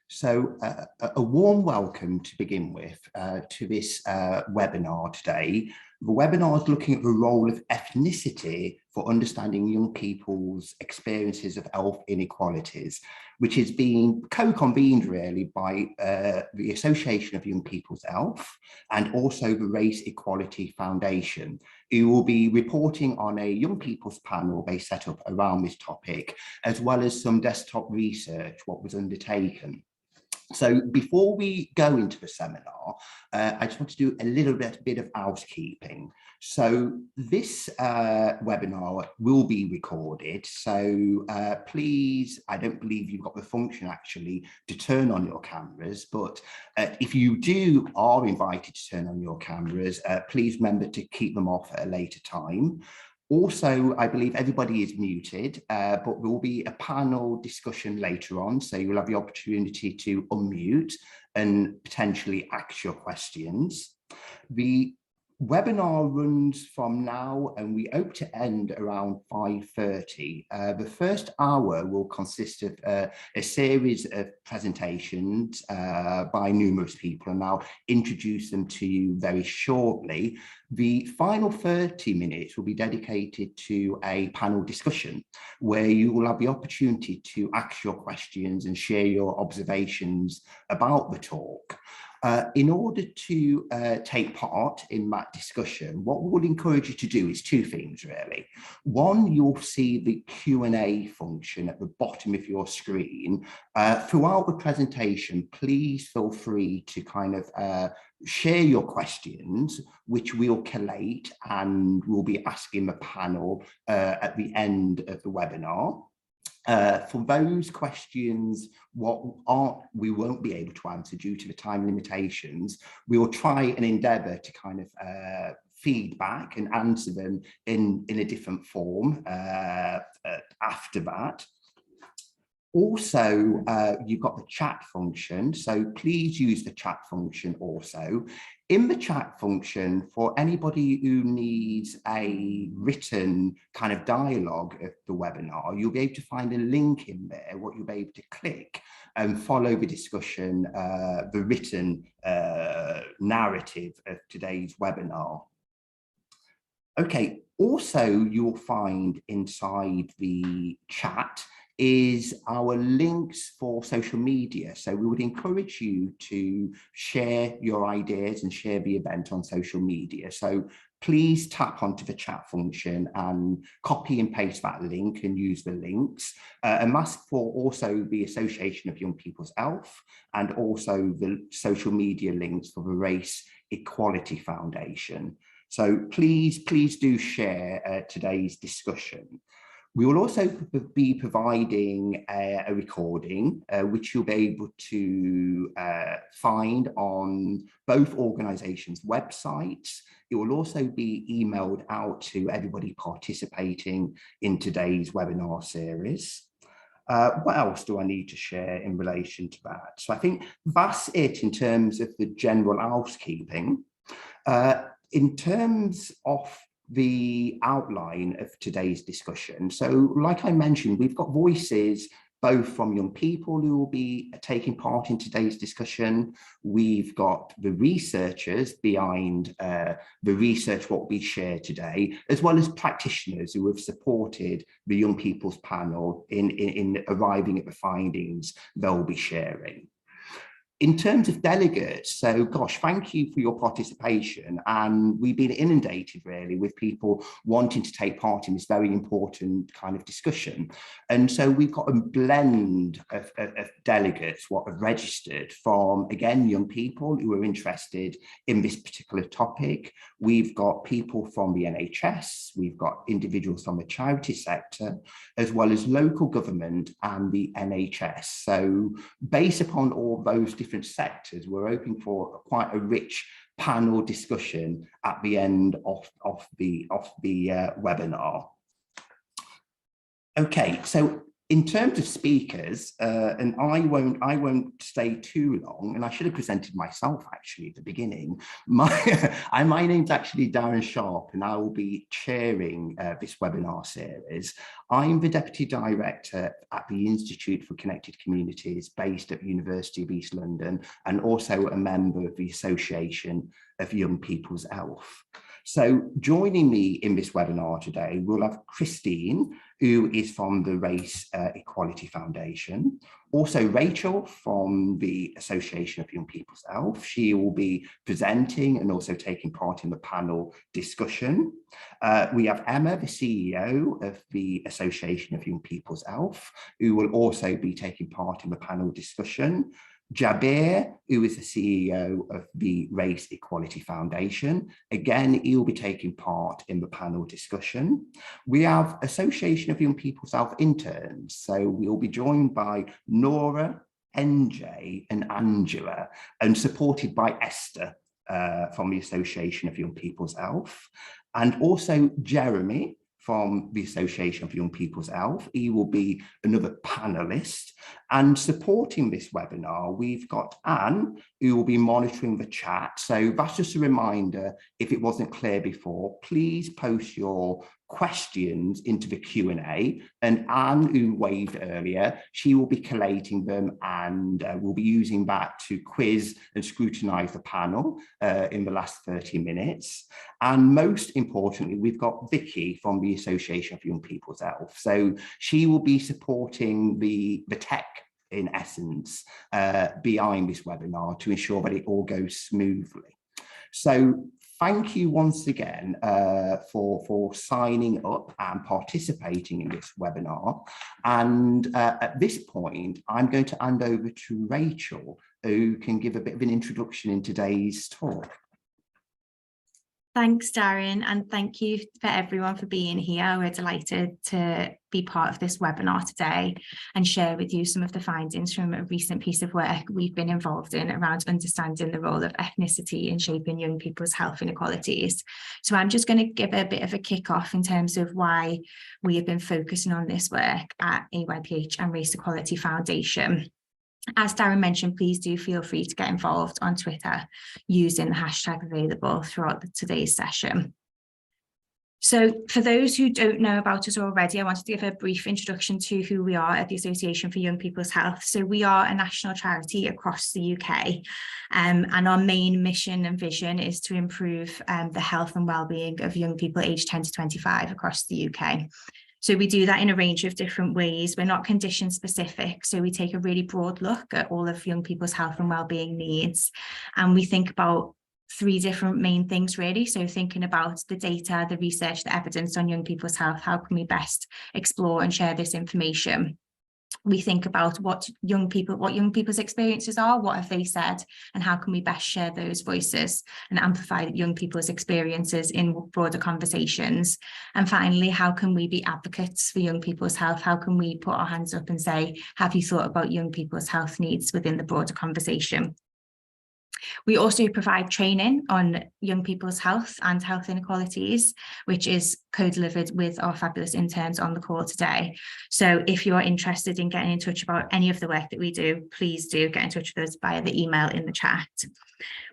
A warm welcome to begin with to this webinar today. The webinar is looking at the role of ethnicity for understanding young people's experiences of health inequalities, which is being co-convened really by the Association of Young People's Health and also the Race Equality Foundation, who will be reporting on a young people's panel they set up around this topic, as well as some desktop research, what was undertaken. So before we go into the seminar, I just want to do a little bit of housekeeping. So this webinar will be recorded. So please, I don't believe you've got the function actually to turn on your cameras, but if you are invited to turn on your cameras, please remember to keep them off at a later time. Also, I believe everybody is muted, but there will be a panel discussion later on, so you'll have the opportunity to unmute and potentially ask your questions. The webinar runs from now and we hope to end around 5:30. The first hour will consist of a series of presentations by numerous people, and I'll introduce them to you very shortly. The final 30 minutes will be dedicated to a panel discussion where you will have the opportunity to ask your questions and share your observations about the talk. In order to take part in that discussion, what we would encourage you to do is two things really. One, you'll see the Q&A function at the bottom of your screen. Throughout the presentation, please feel free to kind of share your questions, which we'll collate and we'll be asking the panel at the end of the webinar. For those questions we won't be able to answer due to the time limitations, we will try and endeavour to kind of feedback and answer them in a different form after that. Also, you've got the chat function, so please use the chat function also. In the chat function, for anybody who needs a written kind of dialogue of the webinar, you'll be able to find a link in there, what you'll be able to click and follow the discussion, the written narrative of today's webinar. Okay, also you'll find inside the chat is our links for social media. So we would encourage you to share your ideas and share the event on social media. So please tap onto the chat function and copy and paste that link and use the links. And that's for also the Association of Young People's Health and also the social media links for the Race Equality Foundation. So please do share today's discussion. We will also be providing a recording, which you'll be able to find on both organisations' websites. It will also be emailed out to everybody participating in today's webinar series. What else do I need to share in relation to that? So I think that's it in terms of the general housekeeping. In terms of the outline of today's discussion. So like I mentioned, we've got voices both from young people who will be taking part in today's discussion. We've got the researchers behind the research what we share today, as well as practitioners who have supported the young people's panel in arriving at the findings they'll be sharing. In terms of delegates, so gosh, thank you for your participation, and we've been inundated really with people wanting to take part in this very important kind of discussion. And so we've got a blend of delegates what have registered from, again, young people who are interested in this particular topic. We've got people from the NHS, we've got individuals from the charity sector, as well as local government and the NHS. So based upon all those different sectors, we're hoping for quite a rich panel discussion at the end of the webinar. Okay, so In terms of speakers, and I won't stay too long, and I should have presented myself actually at the beginning. My name's actually Darren Sharp, and I will be chairing this webinar series. I'm the Deputy Director at the Institute for Connected Communities based at the University of East London, and also a member of the Association of Young People's Health. So joining me in this webinar today, we'll have Christine, who is from the Race Equality Foundation. Also Rachel from the Association of Young People's Health. She will be presenting and also taking part in the panel discussion. We have Emma, the CEO of the Association of Young People's Health, who will also be taking part in the panel discussion. Jabir, who is the CEO of the Race Equality Foundation. Again, he will be taking part in the panel discussion. We have Association of Young People's Health interns. So we'll be joined by Nora, NJ and Angela, and supported by Esther from the Association of Young People's Health. And also Jeremy from the Association of Young People's Health. He will be another panelist. And supporting this webinar, we've got Anne, who will be monitoring the chat. So that's just a reminder, if it wasn't clear before, please post your questions into the Q&A, and Anne, who waved earlier, she will be collating them and we'll be using that to quiz and scrutinize the panel in the last 30 minutes. And most importantly, we've got Vicky from the Association of Young People's Health. So she will be supporting the tech, in essence, behind this webinar to ensure that it all goes smoothly. So thank you once again for signing up and participating in this webinar. And at this point, I'm going to hand over to Rachel, who can give a bit of an introduction in today's talk. Thanks, Darren, and thank you for everyone for being here. We're delighted to be part of this webinar today and share with you some of the findings from a recent piece of work we've been involved in around understanding the role of ethnicity in shaping young people's health inequalities. So I'm just going to give a bit of a kick-off in terms of why we have been focusing on this work at AYPH and Race Equality Foundation. As Darren mentioned, please do feel free to get involved on Twitter using the hashtag available throughout today's session. So for those who don't know about us already, I wanted to give a brief introduction to who we are at the Association for Young People's Health. So we are a national charity across the UK, and our main mission and vision is to improve the health and well-being of young people aged 10 to 25 across the UK. So we do that in a range of different ways. We're not condition specific, so we take a really broad look at all of young people's health and wellbeing needs. And we think about three different main things really. So thinking about the data, the research, the evidence on young people's health, how can we best explore and share this information? We think about what young people's experiences are, what have they said, and how can we best share those voices and amplify young people's experiences in broader conversations. And finally, how can we be advocates for young people's health? How can we put our hands up and say, have you thought about young people's health needs within the broader conversation? We also provide training on young people's health and health inequalities, which is co-delivered with our fabulous interns on the call today. So if you're interested in getting in touch about any of the work that we do, please do get in touch with us via the email in the chat.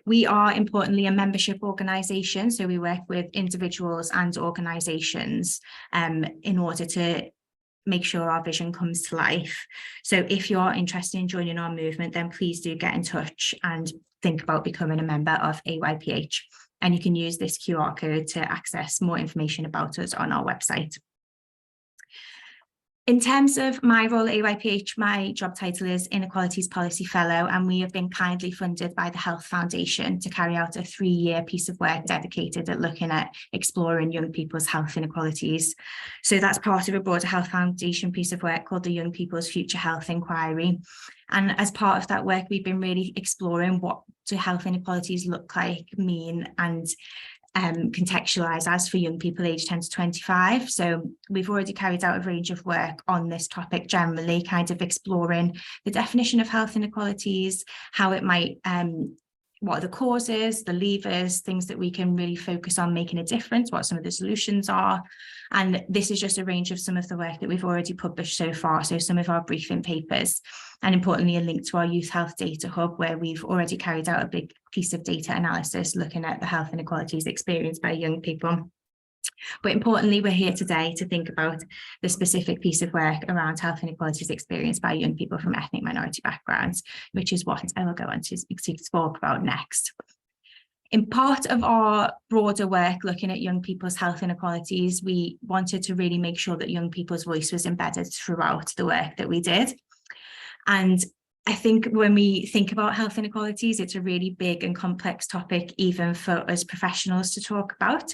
We are importantly a membership organisation, so we work with individuals and organisations in order to make sure our vision comes to life. So if you're interested in joining our movement, then please do get in touch and think about becoming a member of AYPH. And you can use this QR code to access more information about us on our website. In terms of my role at AYPH, my job title is Inequalities Policy Fellow, and we have been kindly funded by the Health Foundation to carry out a 3-year piece of work dedicated at looking at exploring young people's health inequalities. So that's part of a broader Health Foundation piece of work called the Young People's Future Health Inquiry. And as part of that work, we've been really exploring what do health inequalities look like, mean, and contextualise as for young people aged 10 to 25. So we've already carried out a range of work on this topic generally, kind of exploring the definition of health inequalities, how it might what are the causes, the levers, things that we can really focus on making a difference, what some of the solutions are. And this is just a range of some of the work that we've already published so far, so some of our briefing papers, and importantly, a link to our Youth Health Data Hub, where we've already carried out a big piece of data analysis looking at the health inequalities experienced by young people. But importantly, we're here today to think about the specific piece of work around health inequalities experienced by young people from ethnic minority backgrounds, which is what I will go on to talk about next. In part of our broader work looking at young people's health inequalities, we wanted to really make sure that young people's voice was embedded throughout the work that we did. And I think when we think about health inequalities, it's a really big and complex topic, even for us professionals to talk about.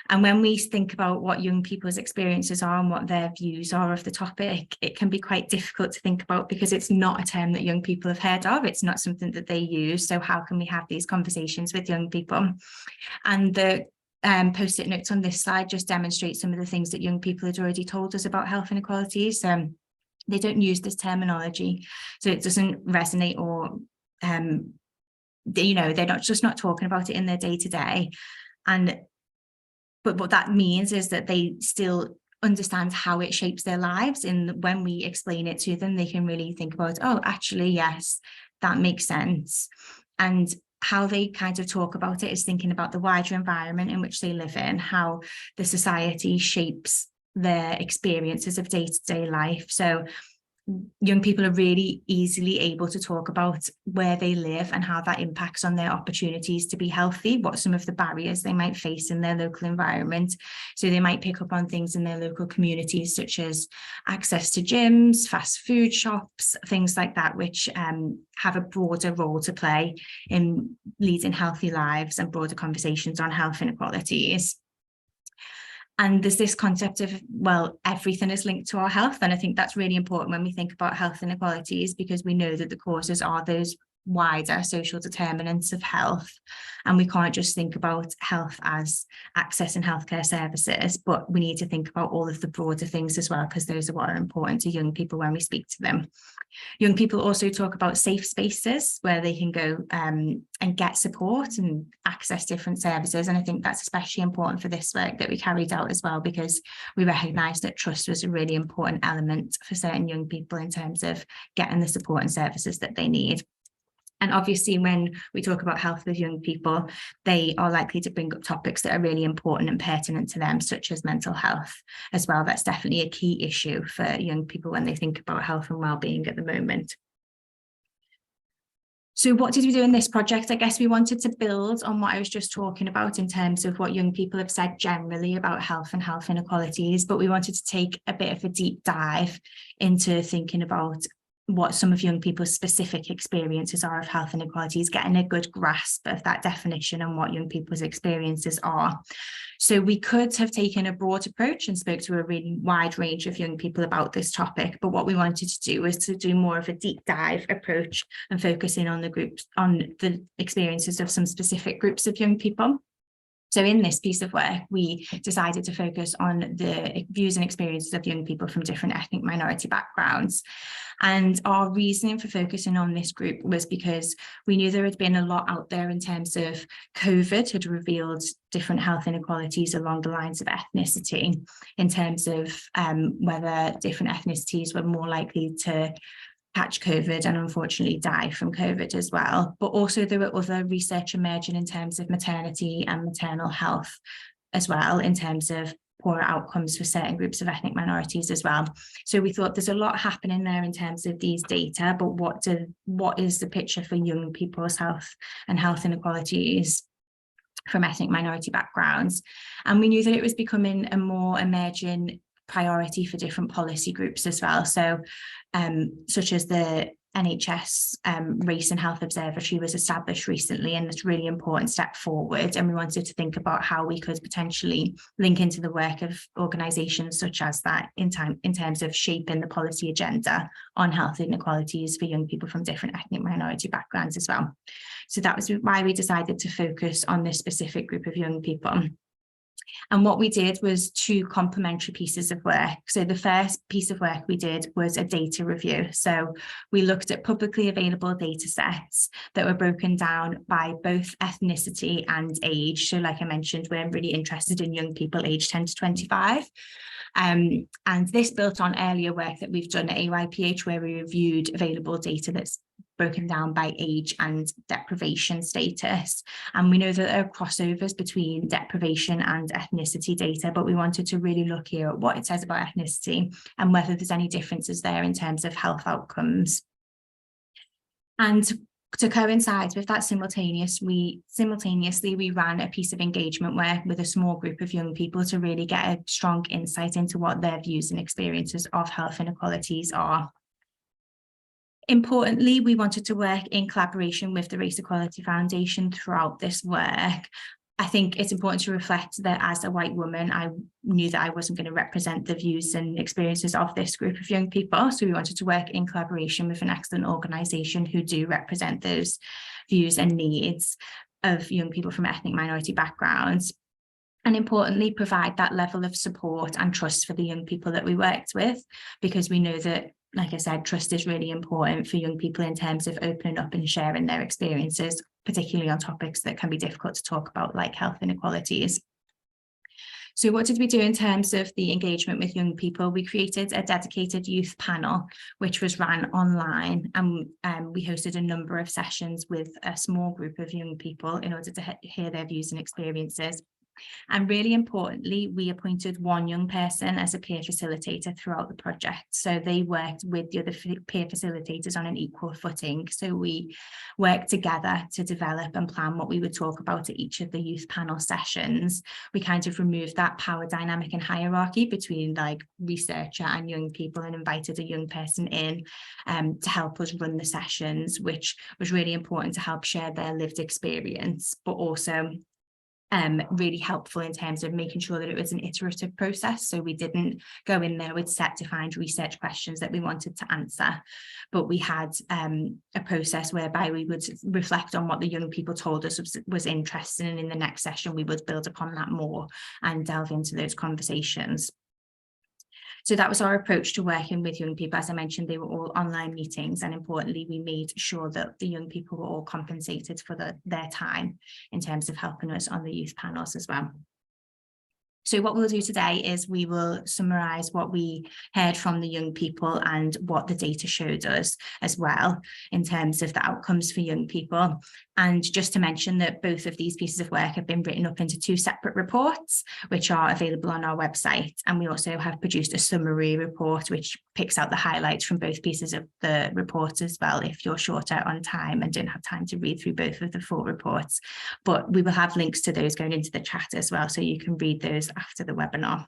And when we think about what young people's experiences are and what their views are of the topic, it can be quite difficult to think about because it's not a term that young people have heard of. It's not something that they use. So how can we have these conversations with young people? And the post-it notes on this slide just demonstrate some of the things that young people had already told us about health inequalities. They don't use this terminology, so it doesn't resonate, or they're just not talking about it in their day-to-day. But what that means is that they still understand how it shapes their lives, and when we explain it to them, they can really think about, oh, actually, yes, that makes sense. And how they kind of talk about it is thinking about the wider environment in which they live in, how the society shapes their experiences of day-to-day life. So young people are really easily able to talk about where they live and how that impacts on their opportunities to be healthy, what some of the barriers they might face in their local environment. So they might pick up on things in their local communities, such as access to gyms, fast food shops, things like that, which have a broader role to play in leading healthy lives and broader conversations on health inequalities. And there's this concept of, well, everything is linked to our health. And I think that's really important when we think about health inequalities, because we know that the causes are those wider social determinants of health. And we can't just think about health as access and healthcare services, but we need to think about all of the broader things as well, because those are what are important to young people when we speak to them. Young people also talk about safe spaces where they can go and get support and access different services. And I think that's especially important for this work that we carried out as well, because we recognised that trust was a really important element for certain young people in terms of getting the support and services that they need. And obviously, when we talk about health with young people, they are likely to bring up topics that are really important and pertinent to them, such as mental health as well. That's definitely a key issue for young people when they think about health and well-being at the moment. So what did we do in this project? I guess we wanted to build on what I was just talking about in terms of what young people have said generally about health and health inequalities, but we wanted to take a bit of a deep dive into thinking about what some of young people's specific experiences are of health inequalities, getting a good grasp of that definition and what young people's experiences are. So we could have taken a broad approach and spoke to a really wide range of young people about this topic, but what we wanted to do was to do more of a deep dive approach and focus in on the experiences of some specific groups of young people. So in this piece of work, we decided to focus on the views and experiences of young people from different ethnic minority backgrounds. And our reasoning for focusing on this group was because we knew there had been a lot out there in terms of COVID had revealed different health inequalities along the lines of ethnicity, in terms of whether different ethnicities were more likely to catch COVID and unfortunately die from COVID as well. But also there were other research emerging in terms of maternity and maternal health as well, in terms of poorer outcomes for certain groups of ethnic minorities as well. So we thought there's a lot happening there in terms of these data, but what is the picture for young people's health and health inequalities from ethnic minority backgrounds? And we knew that it was becoming a more emerging priority for different policy groups as well. So such as the NHS Race and Health Observatory was established recently, and it's a really important step forward. And we wanted to think about how we could potentially link into the work of organisations such as that in terms of shaping the policy agenda on health inequalities for young people from different ethnic minority backgrounds as well. So that was why we decided to focus on this specific group of young people. And what we did was 2 complementary pieces of work. So the first piece of work we did was a data review. So we looked at publicly available data sets that were broken down by both ethnicity and age. So like I mentioned, we're really interested in young people aged 10 to 25. And this built on earlier work that we've done at AYPH, where we reviewed available data that's broken down by age and deprivation status. And we know that there are crossovers between deprivation and ethnicity data, but we wanted to really look here at what it says about ethnicity and whether there's any differences there in terms of health outcomes. And to coincide with that, simultaneously we ran a piece of engagement work with a small group of young people to really get a strong insight into what their views and experiences of health inequalities are. Importantly, we wanted to work in collaboration with the Race Equality Foundation throughout this work. I think it's important to reflect that as a white woman, I knew that I wasn't going to represent the views and experiences of this group of young people. So we wanted to work in collaboration with an excellent organisation who do represent those views and needs of young people from ethnic minority backgrounds. And importantly, provide that level of support and trust for the young people that we worked with, because we know that, like I said, trust is really important for young people in terms of opening up and sharing their experiences, particularly on topics that can be difficult to talk about, like health inequalities. So what did we do in terms of the engagement with young people? We created a dedicated youth panel, which was ran online, and we hosted a number of sessions with a small group of young people in order to hear their views and experiences. And really importantly, we appointed 1 young person as a peer facilitator throughout the project. So they worked with the other peer facilitators on an equal footing. So we worked together to develop and plan what we would talk about at each of the youth panel sessions. We kind of removed that power dynamic and hierarchy between like researcher and young people and invited a young person in to help us run the sessions, which was really important to help share their lived experience, but also really helpful in terms of making sure that it was an iterative process. So we didn't go in there with set defined research questions that we wanted to answer, but we had a process whereby we would reflect on what the young people told us was interesting, and in the next session we would build upon that more and delve into those conversations. So that was our approach to working with young people. As I mentioned, they were all online meetings, and importantly, we made sure that the young people were all compensated for their time in terms of helping us on the youth panels as well. So what we'll do today is we will summarise what we heard from the young people and what the data showed us as well in terms of the outcomes for young people. And just to mention that both of these pieces of work have been written up into 2 separate reports, which are available on our website. And we also have produced a summary report, which picks out the highlights from both pieces of the reports as well, if you're shorter on time and don't have time to read through both of the full reports. But we will have links to those going into the chat as well, so you can read those after the webinar.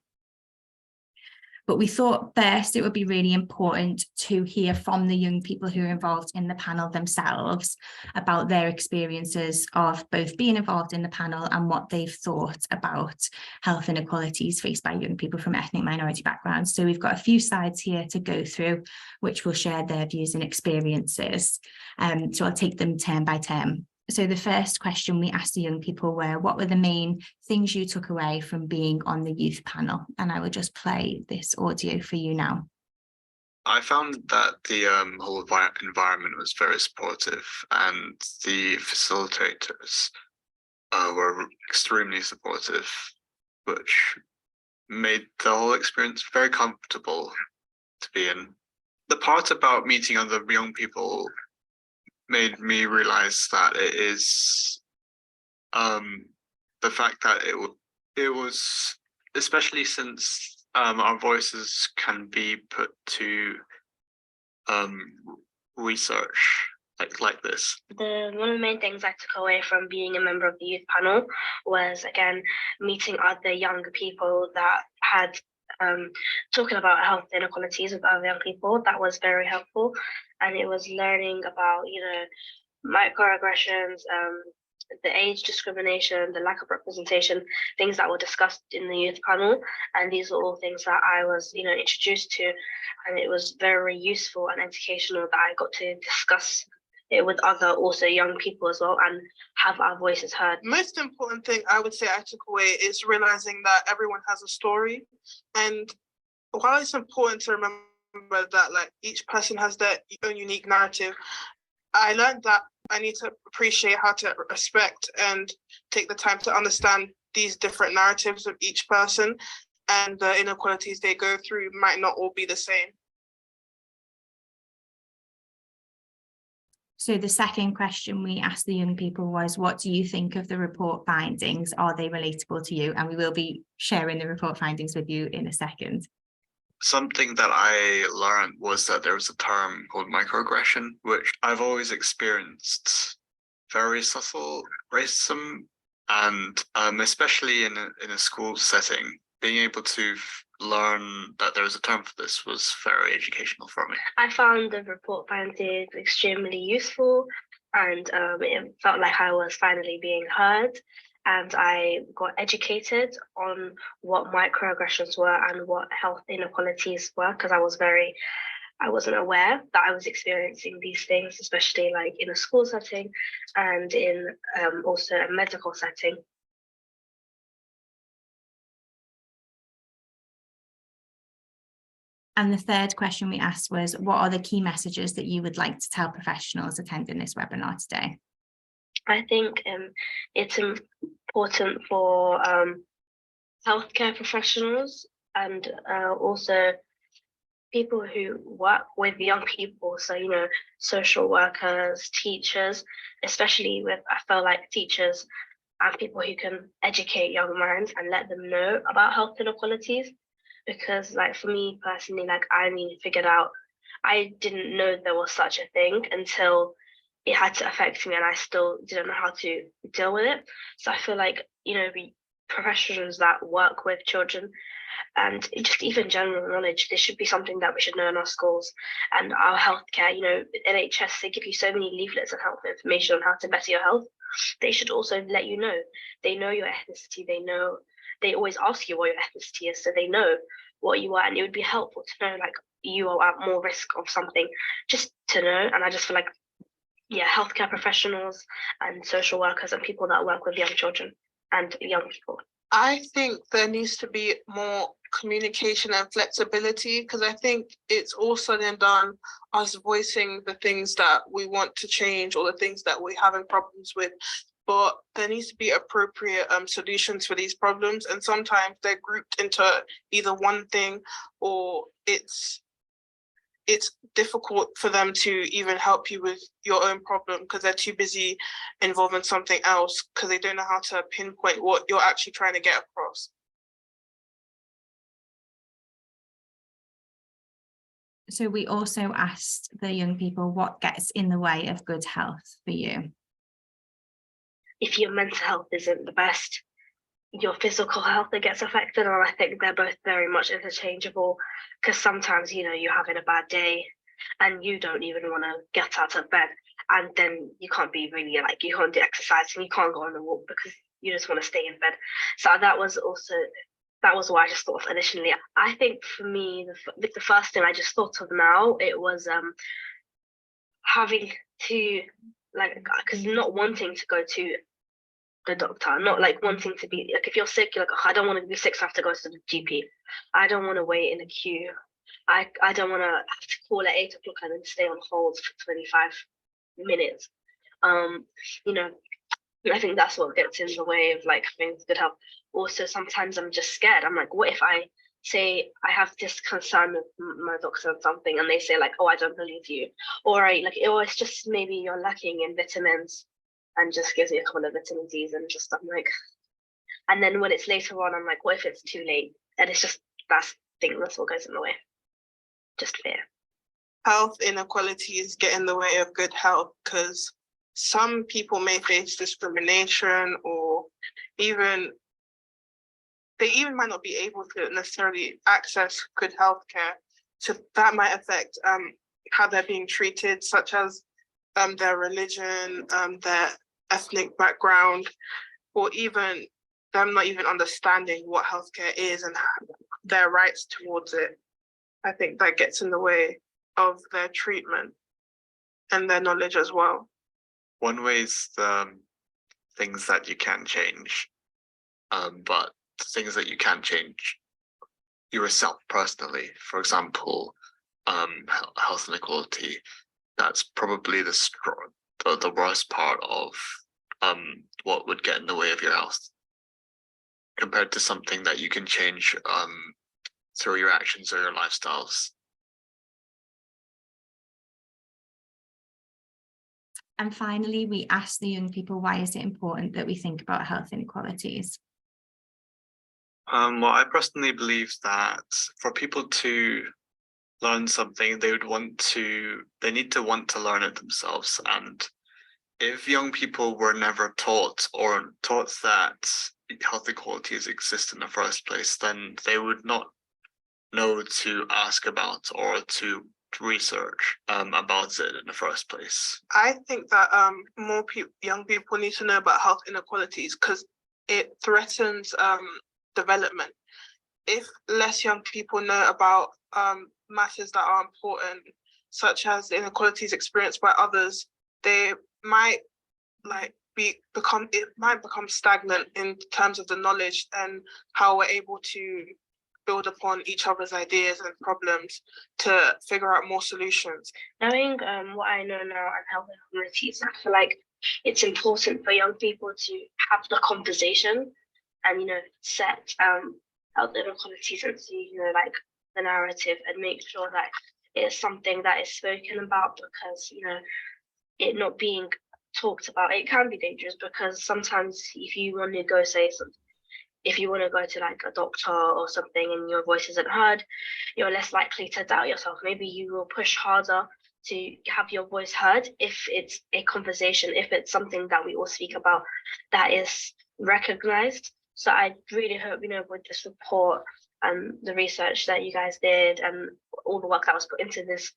But we thought first it would be really important to hear from the young people who are involved in the panel themselves about their experiences of both being involved in the panel and what they've thought about health inequalities faced by young people from ethnic minority backgrounds. So we've got a few slides here to go through, which will share their views and experiences. So I'll take them turn by turn. So the first question we asked the young people were, what were the main things you took away from being on the youth panel? And I will just play this audio for you now. I found that the whole environment was very supportive, and the facilitators were extremely supportive, which made the whole experience very comfortable to be in. The part about meeting other young people made me realize that it is the fact that it was, especially since our voices can be put to research like this. One of the main things I took away from being a member of the youth panel was, again, meeting other young people that had talking about health inequalities with other young people. That was very helpful, and it was learning about, you know, microaggressions, the age discrimination, the lack of representation, things that were discussed in the youth panel. And these are all things that I was, you know, introduced to, and it was very useful and educational that I got to discuss it with other also young people as well and have our voices heard. Most important thing I would say I took away is realizing that everyone has a story. And while it's important to remember that like each person has their own unique narrative, I learned that I need to appreciate how to respect and take the time to understand these different narratives of each person, and the inequalities they go through might not all be the same. So the second question we asked the young people was, what do you think of the report findings? Are they relatable to you? And we will be sharing the report findings with you in a second. Something that I learned was that there was a term called microaggression, which I've always experienced very subtle racism, and especially in a school setting, being able to learn that there was a term for this was very educational for me. I found the report findings extremely useful, and it felt like I was finally being heard, and I got educated on what microaggressions were and what health inequalities were, because I wasn't aware that I was experiencing these things, especially like in a school setting and in also a medical setting. And the third question we asked was, what are the key messages that you would like to tell professionals attending this webinar today? I think it's important for healthcare professionals and also people who work with young people. So, you know, social workers, teachers, especially I feel like teachers and people who can educate young minds and let them know about health inequalities. Because like for me personally, like I figured out, I didn't know there was such a thing until it had to affect me, and I still didn't know how to deal with it. So I feel like, you know, professionals that work with children and just even general knowledge, this should be something that we should know in our schools and our healthcare. You know, NHS, they give you so many leaflets and health information on how to better your health. They should also let you know. They know your ethnicity. They always ask you what your ethnicity is, so they know what you are, and it would be helpful to know like you are at more risk of something, just to know. And I just feel like, yeah, healthcare professionals and social workers and people that work with young children and young people. I think there needs to be more communication and flexibility, because I think it's all said and done us voicing the things that we want to change or the things that we're having problems with. But there needs to be appropriate solutions for these problems. And sometimes they're grouped into either one thing, or it's difficult for them to even help you with your own problem because they're too busy involved in something else, because they don't know how to pinpoint what you're actually trying to get across. So we also asked the young people, what gets in the way of good health for you? If your mental health isn't the best, your physical health that gets affected, and I think they're both very much interchangeable, because sometimes, you know, you're having a bad day and you don't even want to get out of bed, and then you can't be really like, you can't do exercise and you can't go on a walk because you just want to stay in bed. So that was what I just thought of initially. I think for me, the first thing I just thought of now, it was having to, like, because not wanting to go to the doctor, not like wanting to be like, if you're sick, you're like, oh, I don't want to be sick, so I have to go to the GP. I don't want to wait in a queue. I don't want to have to call at 8 o'clock and then stay on hold for 25 minutes. You know, I think that's what gets in the way of like having good health. Also, sometimes I'm just scared. I'm like, what if I say I have this concern with my doctor or something, and they say like, oh, I don't believe you, or it's just maybe you're lacking in vitamins, and just gives me a couple of vitamin D's, and just I'm like, and then when it's later on, I'm like, what if it's too late? And it's just that's what goes in the way. Just fear. Health inequalities get in the way of good health because some people may face discrimination, or they even might not be able to necessarily access good health care. So that might affect how they're being treated, such as their religion, their ethnic background, or even them not even understanding what healthcare is and their rights towards it. I think that gets in the way of their treatment. and their knowledge as well. One way is the things that you can change, but the things that you can change yourself personally. For example, health inequality. That's probably the worst part of what would get in the way of your health, compared to something that you can change through your actions or your lifestyles. And finally, we asked the young people, why is it important that we think about health inequalities? Well, I personally believe that for people to learn something, they need to want to learn it themselves. And if young people were never taught that health inequalities exist in the first place, then they would not know to ask about or to research about it in the first place. I think that young people need to know about health inequalities because it threatens development. If less young people know about matters that are important, such as the inequalities experienced by others, they might become stagnant in terms of the knowledge and how we're able to build upon each other's ideas and problems to figure out more solutions. Knowing what I know now and health inequalities, I feel like it's important for young people to have the conversation and set health inequalities into like the narrative and make sure that it's something that is spoken about, because it not being talked about, it can be dangerous, because sometimes if you want to go say something, if you want to go to like a doctor or something and your voice isn't heard, you're less likely to doubt yourself. Maybe you will push harder to have your voice heard if it's a conversation, if it's something that we all speak about that is recognized. So I really hope, with the support and the research that you guys did and all the work that was put into this,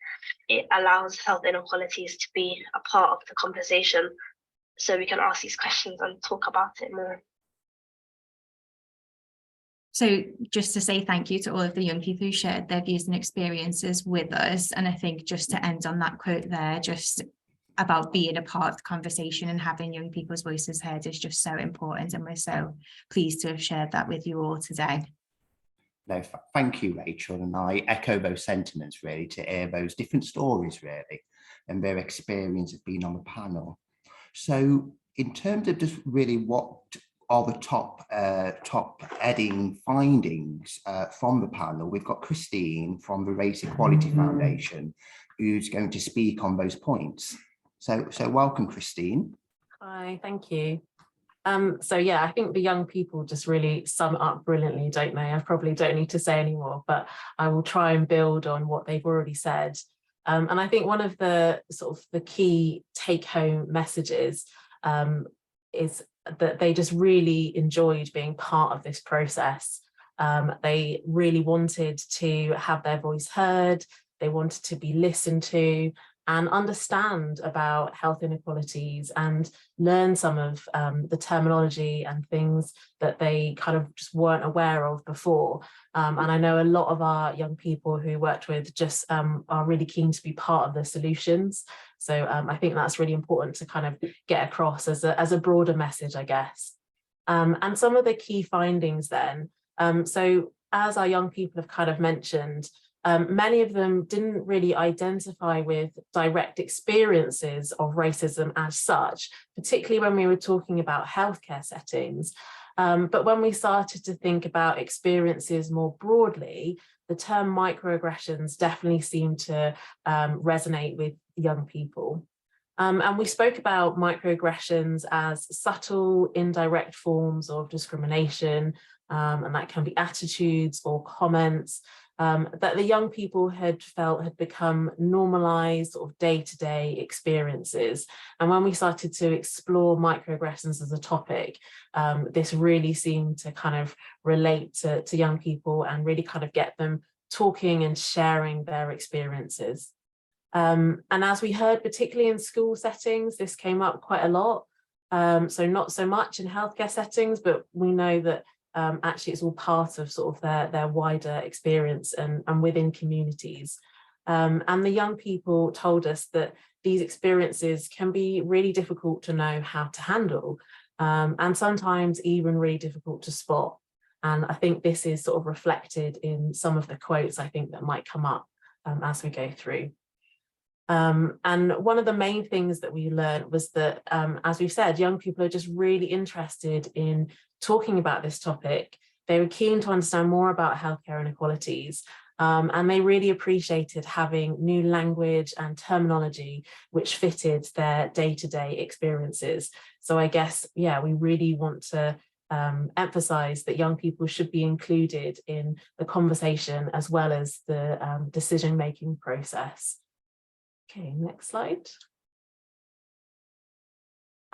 it allows health inequalities to be a part of the conversation, so we can ask these questions and talk about it more. So just to say thank you to all of the young people who shared their views and experiences with us. And I think just to end on that quote there, just about being a part of the conversation and having young people's voices heard is just so important. And we're so pleased to have shared that with you all today. No, thank you, Rachel. And I echo those sentiments really, to hear those different stories really and their experience of being on the panel. So in terms of just really what are the top heading findings from the panel, we've got Christine from the Race Equality Foundation who's going to speak on those points. So welcome, Christine. Hi, thank you. So yeah, I think the young people just really sum it up brilliantly, don't they? I probably don't need to say any more, but I will try and build on what they've already said. And I think one of the sort of the key take-home messages is that they just really enjoyed being part of this process. They really wanted to have their voice heard. They wanted to be listened to and understand about health inequalities and learn some of the terminology and things that they kind of just weren't aware of before. And I know a lot of our young people who worked with just are really keen to be part of the solutions. So I think that's really important to kind of get across as a broader message, I guess. And some of the key findings then, so as our young people have kind of mentioned, many of them didn't really identify with direct experiences of racism as such, particularly when we were talking about healthcare settings. But when we started to think about experiences more broadly, the term microaggressions definitely seemed to resonate with young people. And we spoke about microaggressions as subtle, indirect forms of discrimination, and that can be attitudes or comments that the young people had felt had become normalized sort of day-to-day experiences. And when we started to explore microaggressions as a topic, this really seemed to kind of relate to young people and really kind of get them talking and sharing their experiences. And as we heard, particularly in school settings, this came up quite a lot. So not so much in healthcare settings, but we know that actually it's all part of sort of their wider experience and within communities. And the young people told us that these experiences can be really difficult to know how to handle, and sometimes even really difficult to spot. And I think this is sort of reflected in some of the quotes I think that might come up as we go through. And one of the main things that we learned was that, as we've said, young people are just really interested in talking about this topic. They were keen to understand more about healthcare inequalities, and they really appreciated having new language and terminology which fitted their day-to-day experiences. So I guess, yeah, we really want to emphasize that young people should be included in the conversation as well as the decision-making process. Okay, next slide.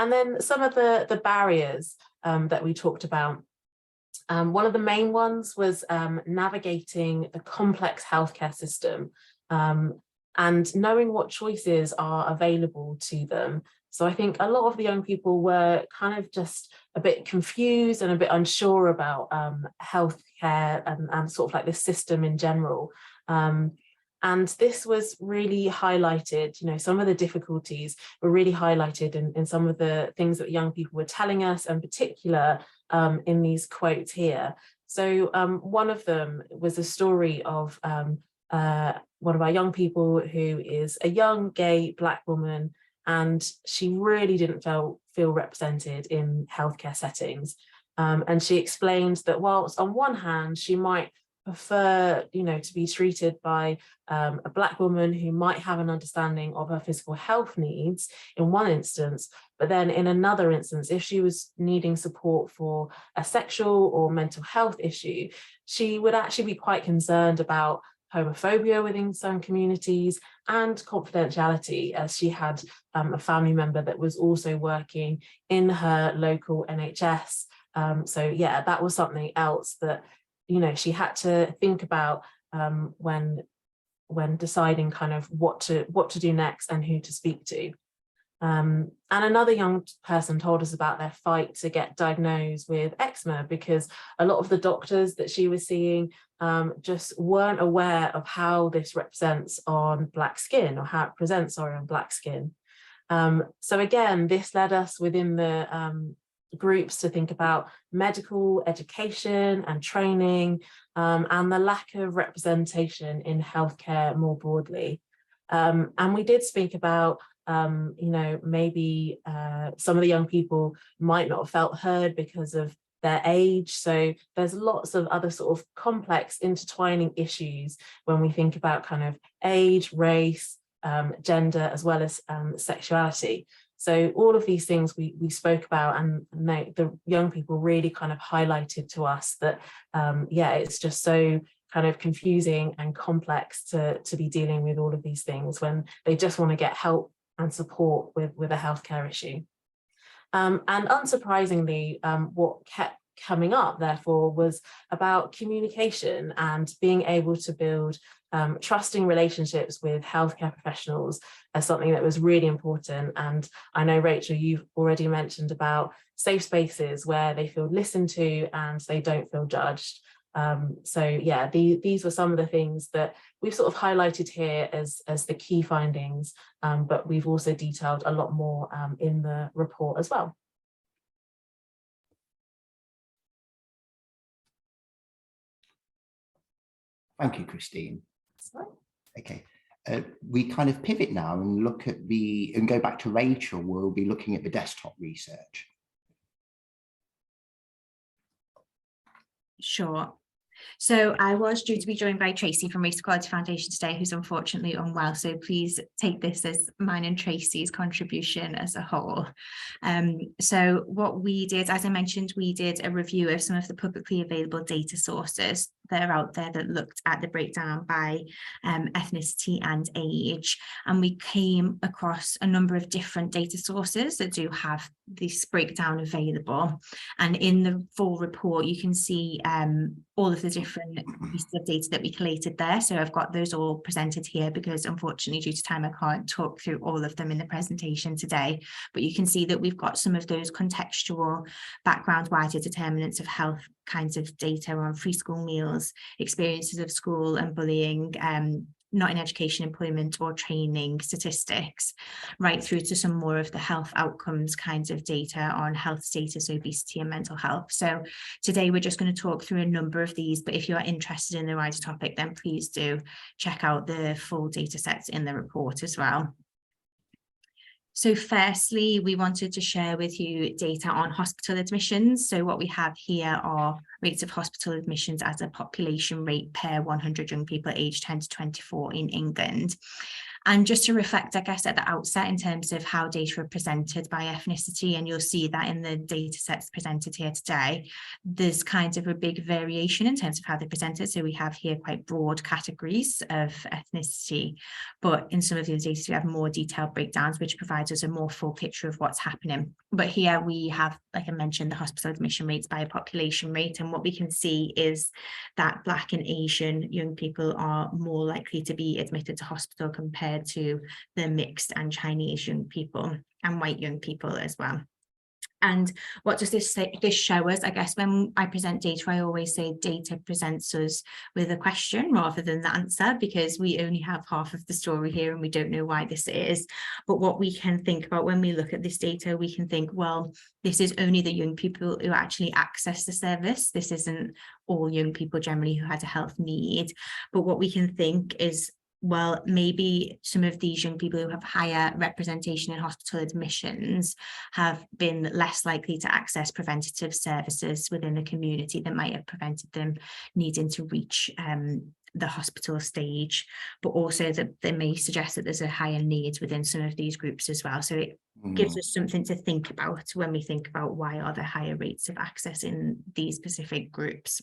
And then some of the barriers that we talked about. One of the main ones was navigating the complex healthcare system and knowing what choices are available to them. So I think a lot of the young people were kind of just a bit confused and a bit unsure about healthcare and sort of like the system in general. And this was really highlighted, you know, some of the difficulties were really highlighted in some of the things that young people were telling us, in particular in these quotes here. So one of them was a story of one of our young people who is a young gay Black woman, and she really didn't feel represented in healthcare settings. And she explained that whilst on one hand, she might prefer, you know, to be treated by a Black woman who might have an understanding of her physical health needs in one instance, but then in another instance, if she was needing support for a sexual or mental health issue, she would actually be quite concerned about homophobia within some communities and confidentiality, as she had a family member that was also working in her local NHS. So yeah, that was something else that, you know, she had to think about when deciding kind of what to do next and who to speak to. And another young person told us about their fight to get diagnosed with eczema, because a lot of the doctors that she was seeing just weren't aware of how this represents on Black skin, or how it presents on Black skin. So again, this led us within the groups to think about medical education and training, and the lack of representation in healthcare more broadly. And we did speak about, you know, maybe some of the young people might not have felt heard because of their age. So there's lots of other sort of complex intertwining issues when we think about kind of age, race, gender, as well as sexuality. So all of these things we spoke about, and the young people really kind of highlighted to us that, yeah, it's just so kind of confusing and complex to be dealing with all of these things when they just want to get help and support with a healthcare issue. And unsurprisingly, what kept coming up, therefore, was about communication and being able to build trusting relationships with healthcare professionals as something that was really important. And I know, Rachel, you've already mentioned about safe spaces where they feel listened to and they don't feel judged. So yeah, these were some of the things that we've sort of highlighted here as the key findings, but we've also detailed a lot more in the report as well. Thank you, Christine. Sorry. Okay, we kind of pivot now and look at and go back to Rachel. We'll be looking at the desktop research. Sure. So I was due to be joined by Tracy from Race Equality Foundation today, who's unfortunately unwell. So please take this as mine and Tracy's contribution as a whole. So what we did, as I mentioned, we did a review of some of the publicly available data sources that are out there that looked at the breakdown by ethnicity and age. And we came across a number of different data sources that do have this breakdown available. And in the full report, you can see all of the different pieces of data that we collated there. So I've got those all presented here because unfortunately, due to time, I can't talk through all of them in the presentation today. But you can see that we've got some of those contextual background-wider determinants of health kinds of data on free school meals, experiences of school and bullying, not in education, employment or training statistics, right through to some more of the health outcomes kinds of data on health status, obesity and mental health. So today we're just going to talk through a number of these, but if you are interested in the wider topic, then please do check out the full data sets in the report as well. So firstly, we wanted to share with you data on hospital admissions. So what we have here are rates of hospital admissions as a population rate per 100 young people aged 10 to 24 in England. And just to reflect, I guess, at the outset in terms of how data are presented by ethnicity, and you'll see that in the data sets presented here today, there's kind of a big variation in terms of how they're presented. So we have here quite broad categories of ethnicity, but in some of these data, we have more detailed breakdowns, which provides us a more full picture of what's happening. But here we have, like I mentioned, the hospital admission rates by a population rate. And what we can see is that Black and Asian young people are more likely to be admitted to hospital compared to the mixed and Chinese young people and white young people as well. And what does this show us? I guess when I present data, I always say data presents us with a question rather than the answer, because we only have half of the story here and we don't know why this is. But what we can think about when we look at this data, we can think, well, this is only the young people who actually access the service. This isn't all young people generally who had a health need. But what we can think is, well, maybe some of these young people who have higher representation in hospital admissions have been less likely to access preventative services within the community that might have prevented them needing to reach the hospital stage, but also that they may suggest that there's a higher need within some of these groups as well. So it gives us something to think about when we think about why are there higher rates of access in these specific groups.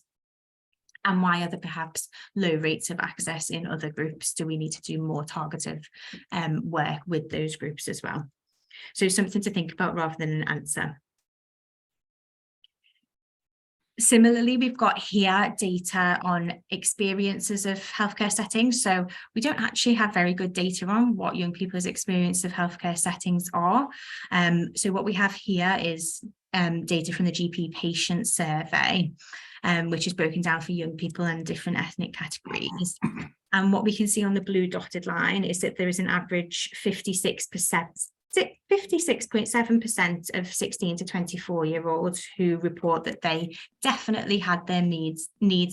And why are there perhaps low rates of access in other groups? Do we need to do more targeted work with those groups as well? So something to think about rather than an answer. Similarly, we've got here data on experiences of healthcare settings. So we don't actually have very good data on what young people's experience of healthcare settings are. So what we have here is data from the GP patient survey, which is broken down for young people and different ethnic categories. And what we can see on the blue dotted line is that there is an average 56.7% of 16 to 24-year-olds who report that they definitely had their needs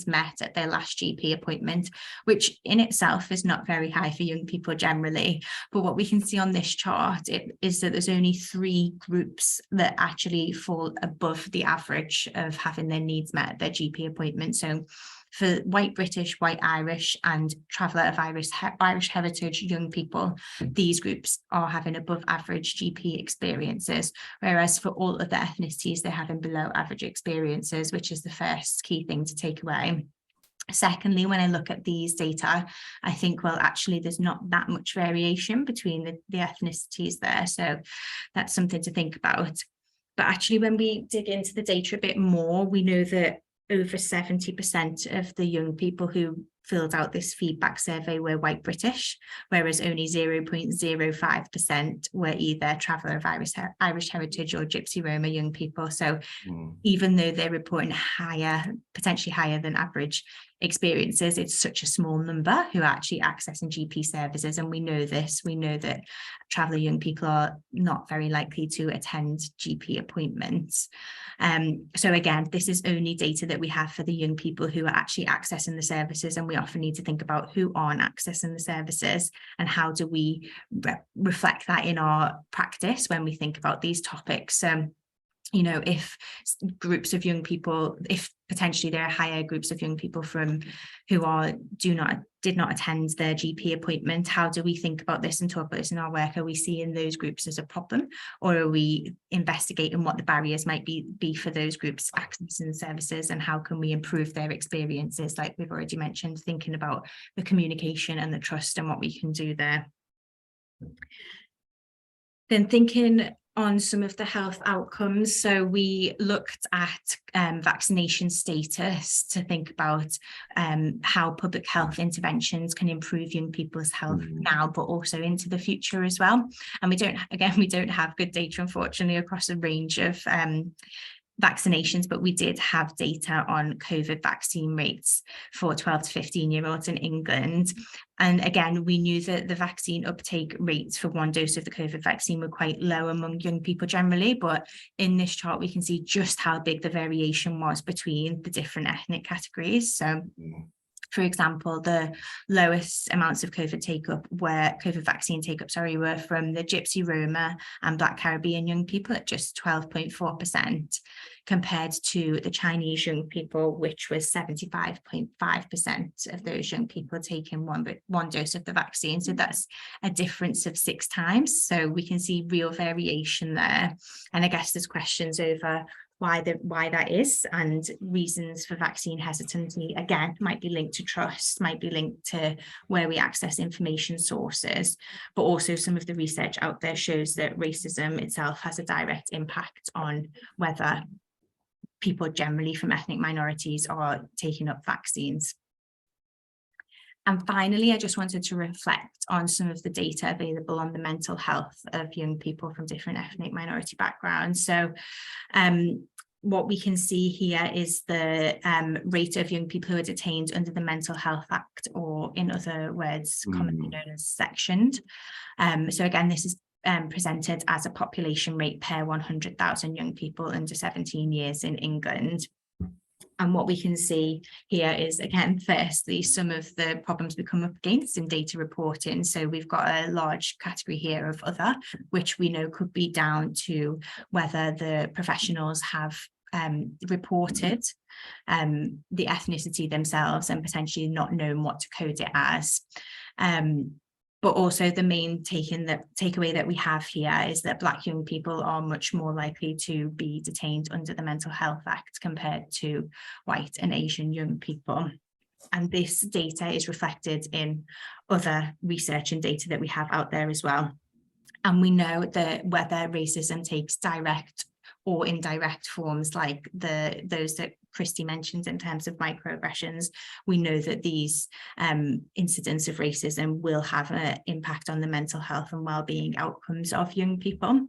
met at their last GP appointment, which in itself is not very high for young people generally. But what we can see on this chart is that there's only 3 groups that actually fall above the average of having their needs met at their GP appointment. So for white British, white Irish and traveller of Irish heritage young people, these groups are having above average GP experiences, whereas for all other ethnicities, they're having below average experiences, which is the first key thing to take away. Secondly, when I look at these data, I think, well, actually, there's not that much variation between the ethnicities there. So that's something to think about. But actually, when we dig into the data a bit more, we know that over 70% of the young people who filled out this feedback survey were white British, whereas only 0.05% were either traveller of Irish heritage or Gypsy Roma young people. So even though they're reporting higher, potentially higher than average experiences, it's such a small number who are actually accessing GP services. And we know this, we know that traveller young people are not very likely to attend GP appointments. So again, this is only data that we have for the young people who are actually accessing the services, and we often need to think about who aren't accessing the services and how do we reflect that in our practice when we think about these topics. You know, if groups of young people, if potentially there are higher groups of young people from who did not attend their GP appointment, how do we think about this and talk about this in our work? Are we seeing those groups as a problem, or are we investigating what the barriers might be for those groups accessing services, and how can we improve their experiences, like we've already mentioned, thinking about the communication and the trust and what we can do there. Then thinking on some of the health outcomes. So we looked at vaccination status to think about how public health interventions can improve young people's health now, but also into the future as well. And we don't have good data, unfortunately, across a range of vaccinations, but we did have data on COVID vaccine rates for 12 to 15-year-olds in England. And again, we knew that the vaccine uptake rates for one dose of the COVID vaccine were quite low among young people generally, but in this chart, we can see just how big the variation was between the different ethnic categories. So for example, the lowest amounts of COVID vaccine take-up, were from the Gypsy, Roma and Black Caribbean young people at just 12.4%, compared to the Chinese young people, which was 75.5% of those young people taking one dose of the vaccine. So that's a difference of 6 times. So we can see real variation there. And I guess there's questions over why that is, and reasons for vaccine hesitancy, again, might be linked to trust, might be linked to where we access information sources, but also some of the research out there shows that racism itself has a direct impact on whether people generally from ethnic minorities are taking up vaccines. And finally, I just wanted to reflect on some of the data available on the mental health of young people from different ethnic minority backgrounds. So what we can see here is the rate of young people who are detained under the Mental Health Act, or in other words, commonly known as sectioned. So again, this is presented as a population rate per 100,000 young people under 17 years in England. And what we can see here is, again, firstly, some of the problems we come up against in data reporting. So we've got a large category here of other, which we know could be down to whether the professionals have reported the ethnicity themselves and potentially not known what to code it as. But also the main takeaway that we have here is that Black young people are much more likely to be detained under the Mental Health Act compared to white and Asian young people. And this data is reflected in other research and data that we have out there as well. And we know that whether racism takes direct or indirect forms like those that Christy mentioned in terms of microaggressions, we know that these incidents of racism will have an impact on the mental health and well-being outcomes of young people.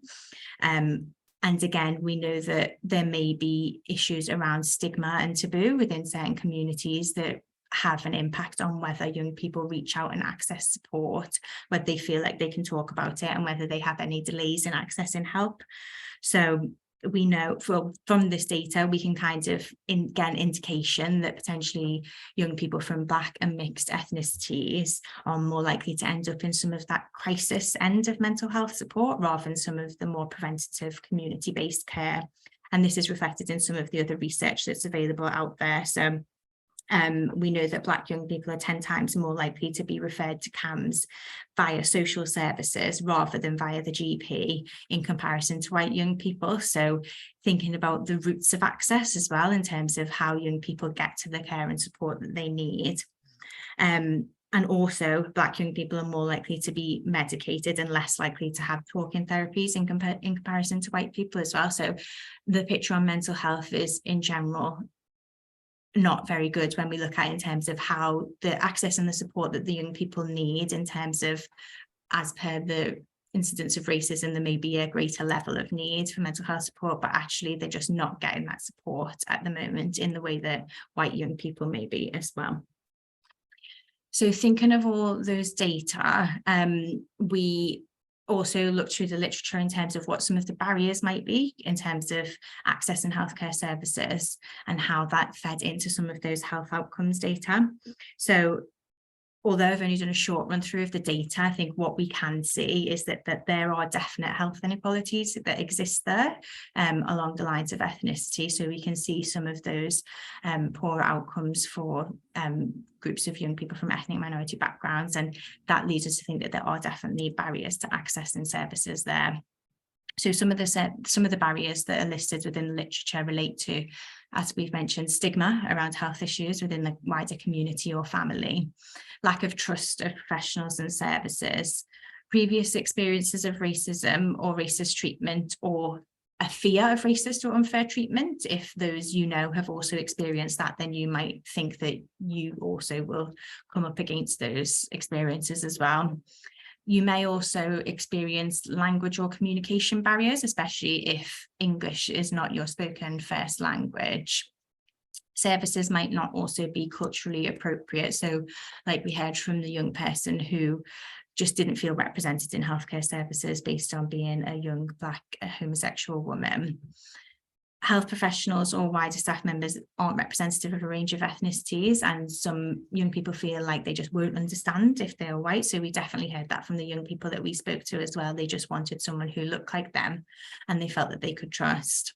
And again, we know that there may be issues around stigma and taboo within certain communities that have an impact on whether young people reach out and access support, whether they feel like they can talk about it, and whether they have any delays in accessing help. So we know from this data, we can kind of get an indication that potentially young people from Black and mixed ethnicities are more likely to end up in some of that crisis end of mental health support rather than some of the more preventative community-based care. And this is reflected in some of the other research that's available out there. So we know that Black young people are 10 times more likely to be referred to CAMHS via social services rather than via the GP in comparison to white young people. So thinking about the routes of access as well in terms of how young people get to the care and support that they need. And also Black young people are more likely to be medicated and less likely to have talking therapies in comparison to white people as well. So the picture on mental health is in general not very good when we look at in terms of how the access and the support that the young people need in terms of, as per the incidence of racism, there may be a greater level of need for mental health support, but actually they're just not getting that support at the moment in the way that white young people may be as well. So thinking of all those data, we also look through the literature in terms of what some of the barriers might be in terms of access and healthcare services and how that fed into some of those health outcomes data. So although I've only done a short run through of the data, I think what we can see is that there are definite health inequalities that exist there along the lines of ethnicity. So we can see some of those poor outcomes for groups of young people from ethnic minority backgrounds, and that leads us to think that there are definitely barriers to accessing services there. So some of the barriers that are listed within the literature relate to, as we've mentioned, stigma around health issues within the wider community or family, lack of trust of professionals and services, previous experiences of racism or racist treatment, or a fear of racist or unfair treatment. If those have also experienced that, then you might think that you also will come up against those experiences as well. You may also experience language or communication barriers, especially if English is not your spoken first language. Services might not also be culturally appropriate. So like we heard from the young person who just didn't feel represented in healthcare services based on being a young Black homosexual woman. Health professionals or wider staff members aren't representative of a range of ethnicities, and some young people feel like they just won't understand if they're white. So we definitely heard that from the young people that we spoke to as well. They just wanted someone who looked like them and they felt that they could trust.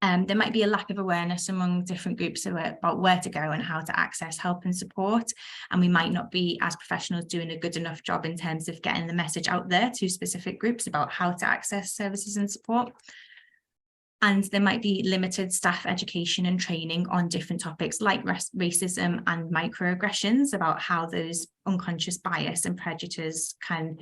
There might be a lack of awareness among different groups about where to go and how to access help and support. And we might not be, as professionals, doing a good enough job in terms of getting the message out there to specific groups about how to access services and support. And there might be limited staff education and training on different topics like racism and microaggressions, about how those unconscious bias and prejudice can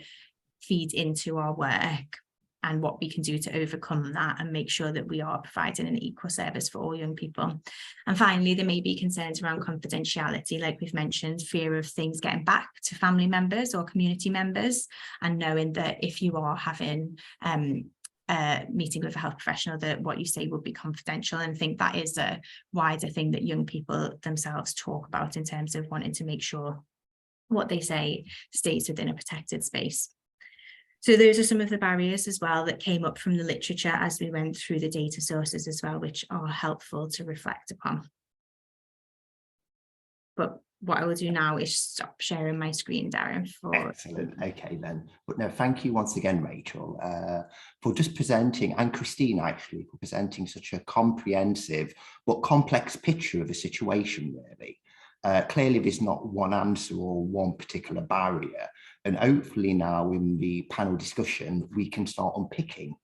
feed into our work and what we can do to overcome that and make sure that we are providing an equal service for all young people. And finally, there may be concerns around confidentiality, like we've mentioned, fear of things getting back to family members or community members, and knowing that if you are having meeting with a health professional, that what you say will be confidential. And I think that is a wider thing that young people themselves talk about in terms of wanting to make sure what they say stays within a protected space. So those are some of the barriers as well that came up from the literature as we went through the data sources as well, which are helpful to reflect upon. But what I will do now is stop sharing my screen, Darren. Excellent. Okay, then. But no, thank you once again, Rachel, for just presenting, and Christine actually, for presenting such a comprehensive but complex picture of the situation, really. Clearly, there's not one answer or one particular barrier. And hopefully now in the panel discussion, we can start unpicking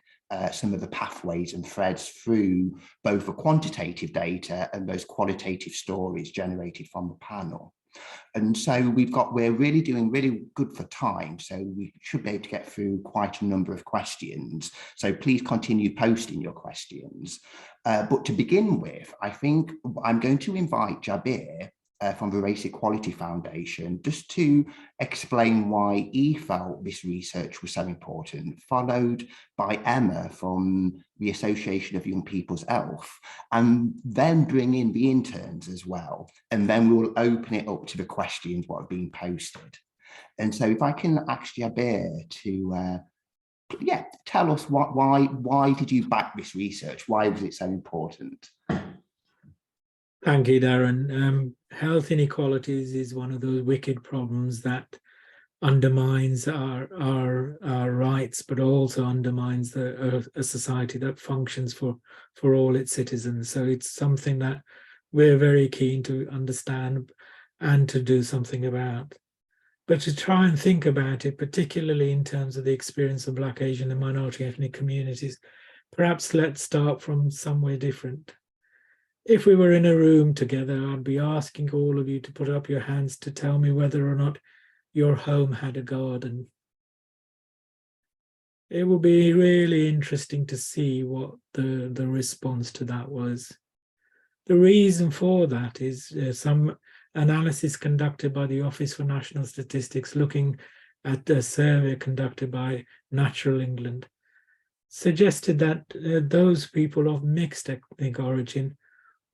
some of the pathways and threads through both the quantitative data and those qualitative stories generated from the panel. And so we're really doing really good for time. So we should be able to get through quite a number of questions. So please continue posting your questions. But to begin with, I think I'm going to invite Jabir from the Race Equality Foundation just to explain why he felt this research was so important, followed by Emma from the Association of Young People's Health, and then bring in the interns as well. And then we'll open it up to the questions what have been posted. And so if I can ask Jabir to tell us why did you back this research? Why was it so important? Thank you, Darren. Health inequalities is one of those wicked problems that undermines our rights, but also undermines a society that functions for all its citizens. So it's something that we're very keen to understand and to do something about. But to try and think about it, particularly in terms of the experience of Black, Asian and minority ethnic communities, perhaps let's start from somewhere different. If we were in a room together, I'd be asking all of you to put up your hands to tell me whether or not your home had a garden. It would be really interesting to see what the response to that was. The reason for that is some analysis conducted by the Office for National Statistics, looking at a survey conducted by Natural England, suggested that those people of mixed ethnic origin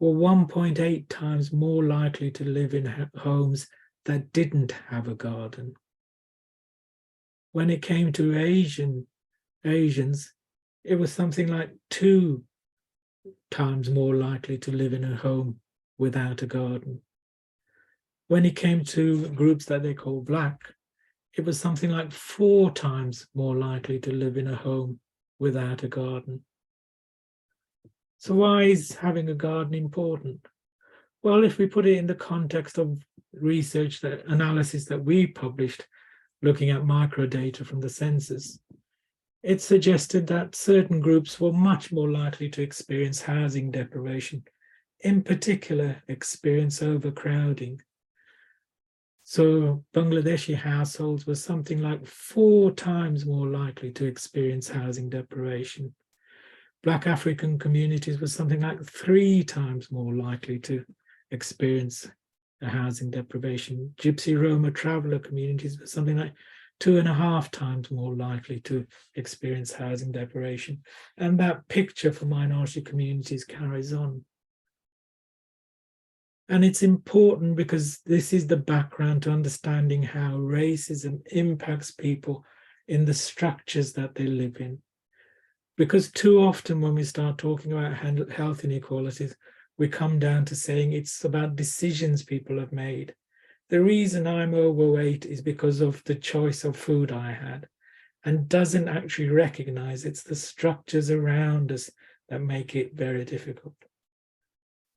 were 1.8 times more likely to live in homes that didn't have a garden. When it came to Asians, it was something like 2 times more likely to live in a home without a garden. When it came to groups that they call Black, it was something like 4 times more likely to live in a home without a garden. So why is having a garden important? Well, if we put it in the context of research, that analysis that we published, looking at microdata from the census, it suggested that certain groups were much more likely to experience housing deprivation, in particular experience overcrowding. So Bangladeshi households were something like 4 times more likely to experience housing deprivation. Black African communities were something like 3 times more likely to experience a housing deprivation. Gypsy Roma traveller communities were something like 2.5 times more likely to experience housing deprivation. And that picture for minority communities carries on. And it's important because this is the background to understanding how racism impacts people in the structures that they live in. Because too often when we start talking about health inequalities, we come down to saying it's about decisions people have made. The reason I'm overweight is because of the choice of food I had, and doesn't actually recognize it's the structures around us that make it very difficult.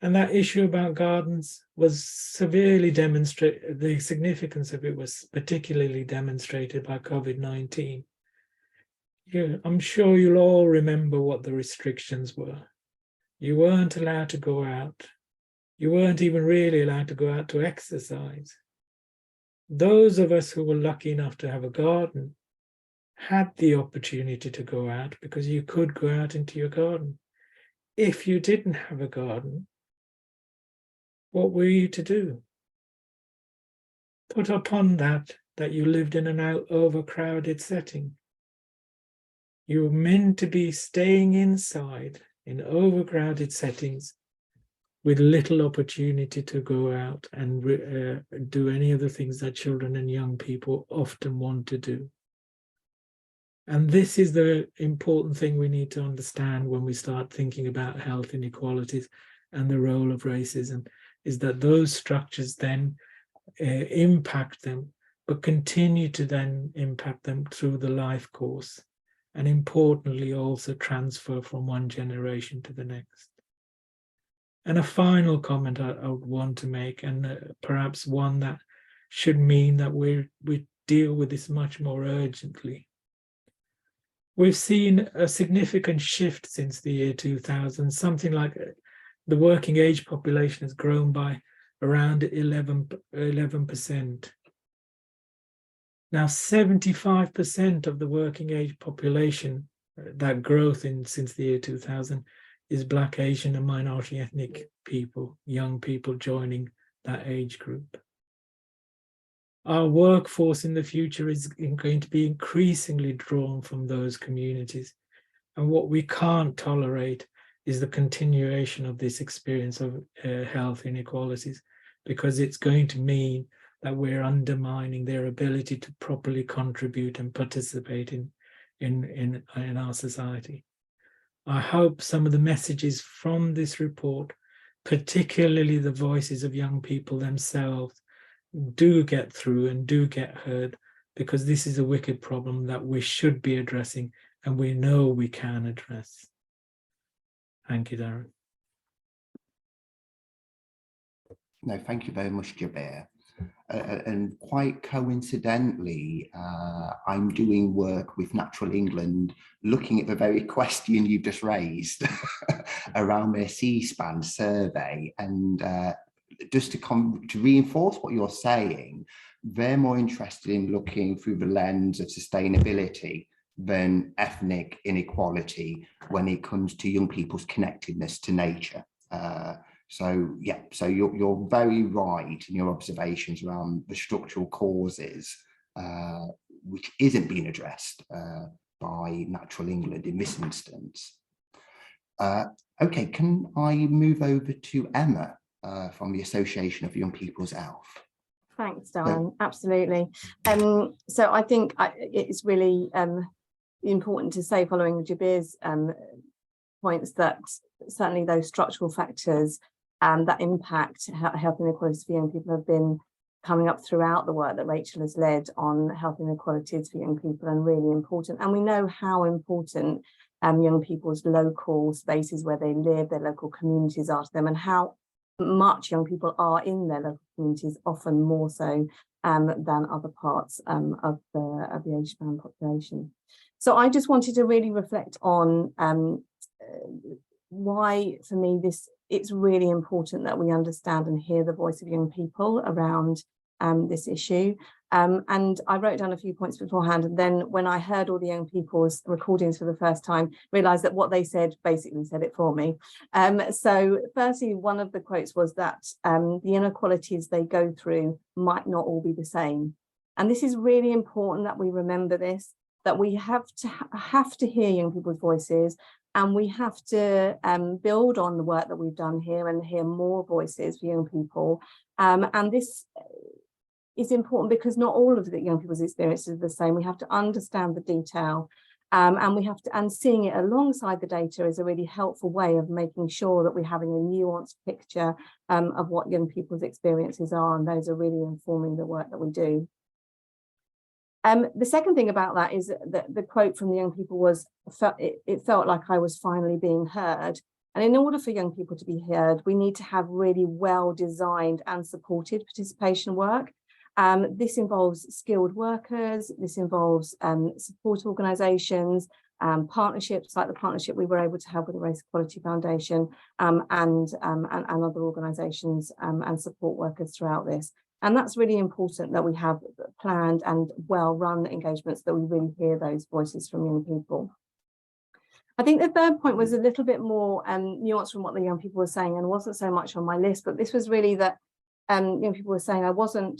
And that issue about gardens was severely demonstrated, the significance of it was particularly demonstrated by COVID-19. Yeah, I'm sure you'll all remember what the restrictions were. You weren't allowed to go out. You weren't even really allowed to go out to exercise. Those of us who were lucky enough to have a garden had the opportunity to go out because you could go out into your garden. If you didn't have a garden, what were you to do? Put upon that you lived in an overcrowded setting. You were meant to be staying inside in overcrowded settings with little opportunity to go out and do any of the things that children and young people often want to do. And this is the important thing we need to understand when we start thinking about health inequalities and the role of racism, is that those structures then impact them, but continue to then impact them through the life course, and importantly also transfer from one generation to the next. And a final comment I would want to make, and perhaps one that should mean that we deal with this much more urgently. We've seen a significant shift since the year 2000, something like the working age population has grown by around 11%. Now, 75% of the working age population, that growth since the year 2000, is Black, Asian and minority ethnic people, young people joining that age group. Our workforce in the future is going to be increasingly drawn from those communities. And what we can't tolerate is the continuation of this experience of health inequalities, because it's going to mean that we're undermining their ability to properly contribute and participate in our society. I hope some of the messages from this report, particularly the voices of young people themselves, do get through and do get heard, because this is a wicked problem that we should be addressing and we know we can address. Thank you, Darren. No, thank you very much, Jabir. And quite coincidentally, I'm doing work with Natural England, looking at the very question you've just raised around their C-SPAN survey. And just to reinforce what you're saying, they're more interested in looking through the lens of sustainability than ethnic inequality when it comes to young people's connectedness to nature. So yeah, so you're very right in your observations around the structural causes, which isn't being addressed by Natural England in this instance. Okay, can I move over to Emma from the Association of Young People's Health? Thanks, Darren. Absolutely. So I think it's really important to say, following Jabir's points, that certainly those structural factors that impact health inequalities for young people have been coming up throughout the work that Rachel has led on health inequalities for young people, and really important. And we know how important young people's local spaces where they live, their local communities are to them, and how much young people are in their local communities, often more so than other parts of the age span population. So I just wanted to really reflect on why, for me, it's really important that we understand and hear the voice of young people around this issue. And I wrote down a few points beforehand, and then when I heard all the young people's recordings for the first time, realised that what they said basically said it for me. So firstly, one of the quotes was that the inequalities they go through might not all be the same. And this is really important that we remember this, that we have to hear young people's voices, and we have to build on the work that we've done here and hear more voices for young people. And this is important because not all of the young people's experiences are the same. We have to understand the detail, and we have to, and seeing it alongside the data is a really helpful way of making sure that we're having a nuanced picture of what young people's experiences are, and those are really informing the work that we do. The second thing about that is that the quote from the young people was, it felt like I was finally being heard. And in order for young people to be heard, we need to have really well designed and supported participation work. This involves skilled workers, this involves support organisations, partnerships like the partnership we were able to have with the Race Equality Foundation, and other organisations and support workers throughout this. And that's really important, that we have planned and well-run engagements, that we really hear those voices from young people. I think the third point was a little bit more nuanced from what the young people were saying, and wasn't so much on my list, but this was really that young people were saying I wasn't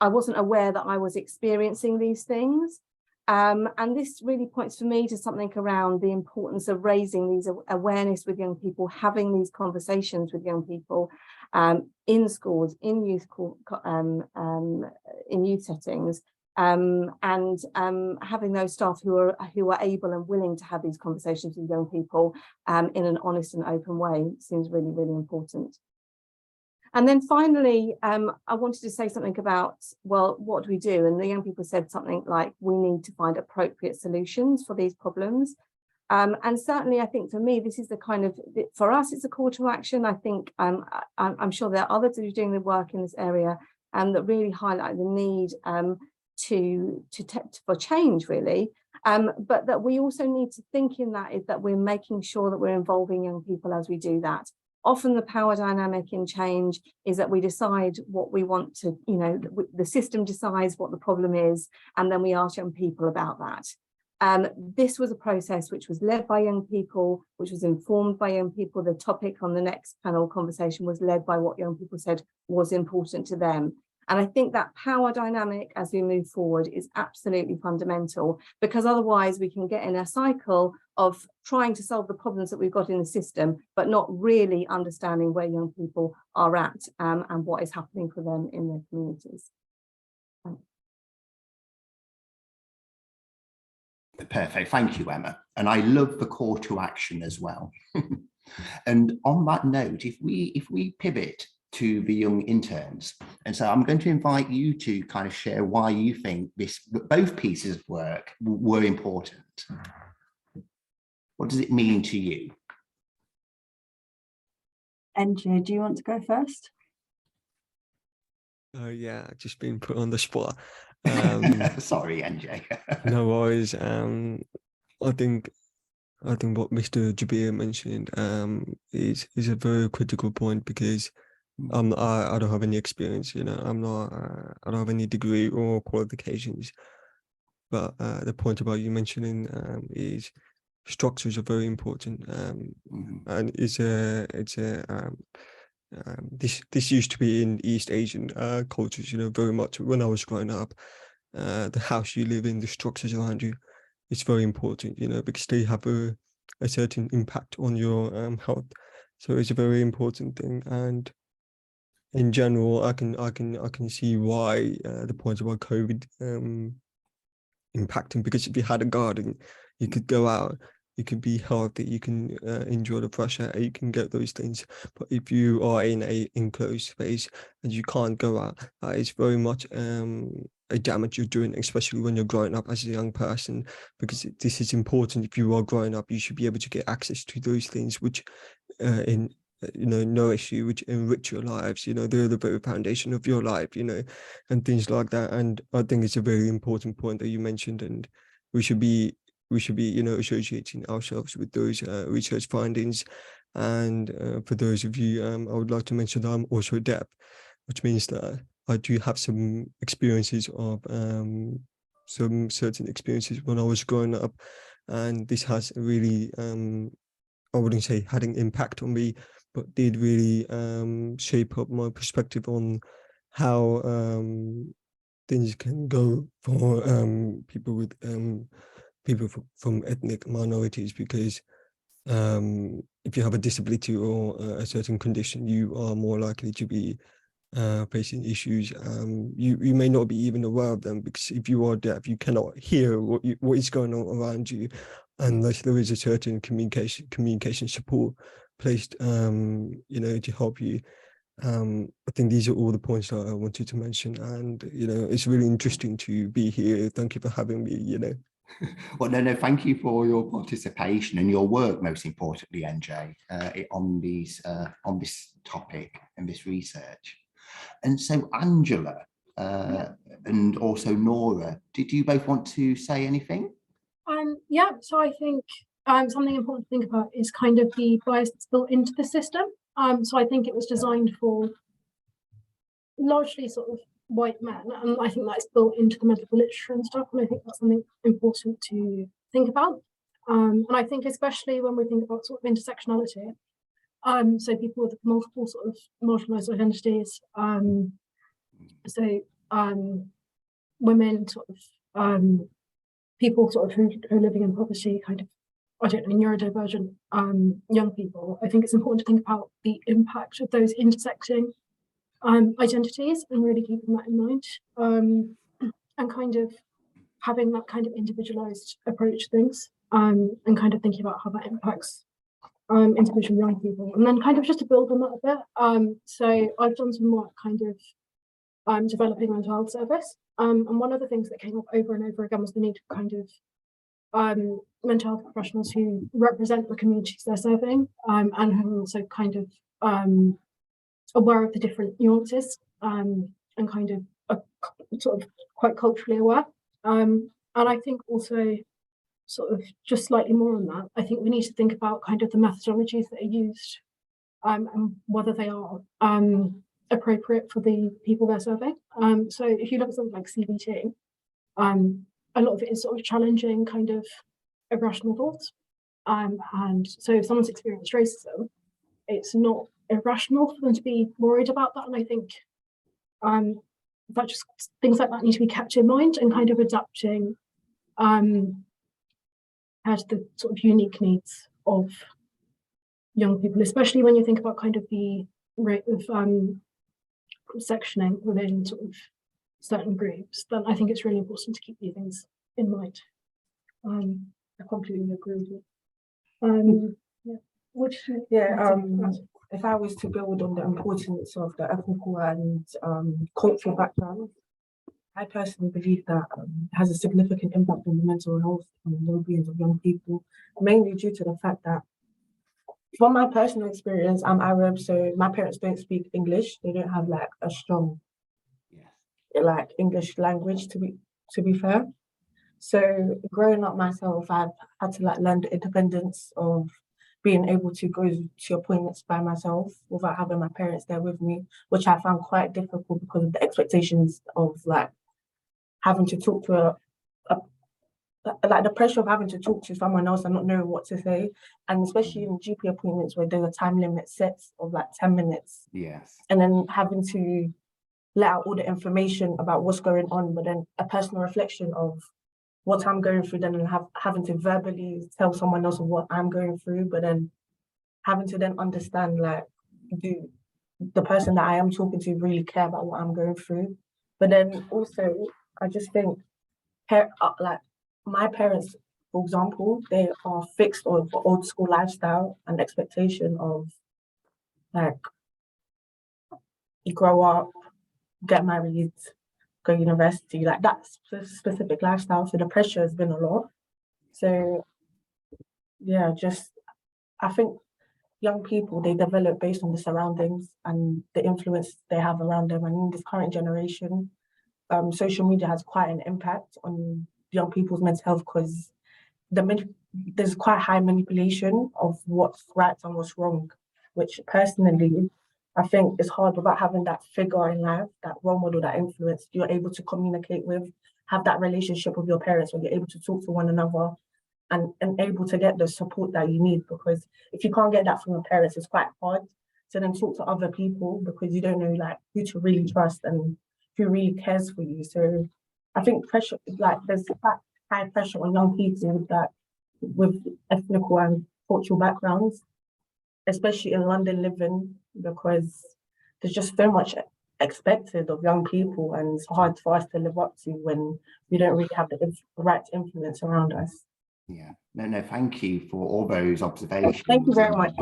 aware that I was experiencing these things. And this really points for me to something around the importance of raising these awareness with young people, having these conversations with young people in schools, in youth settings, and having those staff who are able and willing to have these conversations with young people in an honest and open way seems really, really important. And then finally, I wanted to say something about, well, what do we do? And the young people said something like, we need to find appropriate solutions for these problems. And certainly, I think for me, this is the kind of, for us, it's a call to action. I think I'm sure there are others who are doing the work in this area that really highlight the need for change, really. But that we also need to think in that is that we're making sure that we're involving young people as we do that. Often the power dynamic in change is that we decide what we want to, the system decides what the problem is, and then we ask young people about that. This was a process which was led by young people, which was informed by young people. The topic on the next panel conversation was led by what young people said was important to them. And I think that power dynamic as we move forward is absolutely fundamental, because otherwise we can get in a cycle of trying to solve the problems that we've got in the system, but not really understanding where young people are at and what is happening for them in their communities. Perfect, thank you, Emma. And I love the call to action as well. And on that note, if we pivot to the young interns, and so I'm going to invite you to kind of share why you think both pieces of work were important. What does it mean to you? NJ, do you want to go first? Yeah, just being put on the spot. Sorry, NJ. No worries. I think what Mr. Jabir mentioned is a very critical point, because I don't have any experience, I don't have any degree or qualifications. But the point about you mentioning is structures are very important, and this used to be in East Asian cultures, very much when I was growing up. The house you live in, the structures around you, it's very important, because they have a certain impact on your health. So it's a very important thing. And in general, I can see why the point about COVID impacting, because if you had a garden, you could go out, you can be healthy, you can enjoy the fresh air, you can get those things. But if you are in a enclosed space and you can't go out, it's very much a damage you're doing, especially when you're growing up as a young person, because this is important. If you are growing up, you should be able to get access to those things which no issue, which enrich your lives, they're the very foundation of your life, and things like that. And I think it's a very important point that you mentioned, and we should be associating ourselves with those research findings. And for those of you, I would like to mention that I'm also deaf, which means that I do have some experiences of some certain experiences when I was growing up, and this has really I wouldn't say had an impact on me, but did really shape up my perspective on how things can go for people with from ethnic minorities, because if you have a disability or a certain condition, you are more likely to be facing issues. You may not be even aware of them, because if you are deaf, you cannot hear what is going on around you, unless there is a certain communication support placed, you know, to help you. I think these are all the points that I wanted to mention, and you know, it's really interesting to be here. Thank you for having me. You know. Well, no, thank you for your participation and your work, most importantly, NJ, on this topic and this research. And so, Angela and also Nora, did you both want to say anything? Yeah, so I think something important to think about is kind of the bias that's built into the system. So I think it was designed for largely sort of white men, and I think that's built into the medical literature and stuff, and I think that's something important to think about. And I think especially when we think about sort of intersectionality, so people with multiple sort of marginalized identities, so women, sort of people sort of who are living in poverty, kind of, I don't know, neurodivergent young people. I think it's important to think about the impact of those intersecting identities and really keeping that in mind, and kind of having that kind of individualized approach to things, and kind of thinking about how that impacts individual young people. And then kind of just to build on that a bit, so I've done some work kind of developing mental health service, and one of the things that came up over and over again was the need for kind of mental health professionals who represent the communities they're serving, and who are also kind of aware of the different nuances, and kind of sort of quite culturally aware. And I think also sort of just slightly more on that, I think we need to think about kind of the methodologies that are used, and whether they are appropriate for the people they're serving. So if you look at something like CBT, a lot of it is sort of challenging kind of irrational thoughts. And so if someone's experienced racism, it's not irrational for them to be worried about that. And I think that just things like that need to be kept in mind, and kind of adapting as the sort of unique needs of young people, especially when you think about kind of the rate of sectioning within sort of certain groups. Then I think it's really important to keep these things in mind. I completely agree with you. If I was to build on the importance of the ethnical and cultural background, I personally believe that it has a significant impact on the mental health and well-being of young people, mainly due to the fact that, from my personal experience, I'm Arab, so my parents don't speak English. They don't have like a strong like English language, to be fair. So growing up myself, I've had to like learn the independence of being able to go to appointments by myself without having my parents there with me, which I found quite difficult because of the expectations of like having to talk to like the pressure of having to talk to someone else and not knowing what to say. And especially in GP appointments where there's a time limit set of like 10 minutes. Yes. And then having to let out all the information about what's going on, but then a personal reflection of what I'm going through, then having to verbally tell someone else what I'm going through, but then having to then understand, like, do the person that I am talking to really care about what I'm going through? But then also, I just think, like, my parents, for example, they are fixed on old school lifestyle and expectation of, like, you grow up, get married, go university, like that specific lifestyle. So the pressure has been a lot. So yeah, I think young people, they develop based on the surroundings and the influence they have around them. And in this current generation, social media has quite an impact on young people's mental health, because there's quite high manipulation of what's right and what's wrong, which personally, I think it's hard without having that figure in life, that role model, that influence you're able to communicate with, have that relationship with your parents where you're able to talk to one another and able to get the support that you need. Because if you can't get that from your parents, it's quite hard to then talk to other people, because you don't know like who to really trust and who really cares for you. So I think pressure, like there's high pressure on young people that with ethnical and cultural backgrounds, especially in London living, because there's just so much expected of young people, and it's hard for us to live up to when we don't really have the right influence around us. Yeah, no, thank you for all those observations. Thank you very much.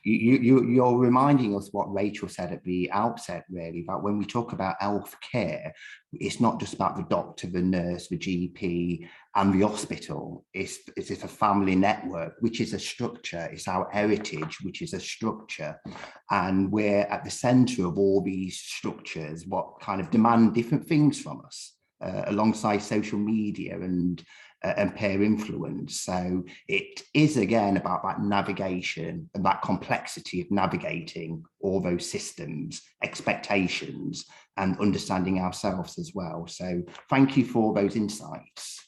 You're reminding us what Rachel said at the outset, really, that when we talk about healthcare, it's not just about the doctor, the nurse, the GP, and the hospital. It's a family network, which is a structure. It's our heritage, which is a structure. And we're at the center of all these structures, what kind of demand different things from us, alongside social media and peer influence. So it is again about that navigation and that complexity of navigating all those systems, expectations, and understanding ourselves as well. So thank you for those insights.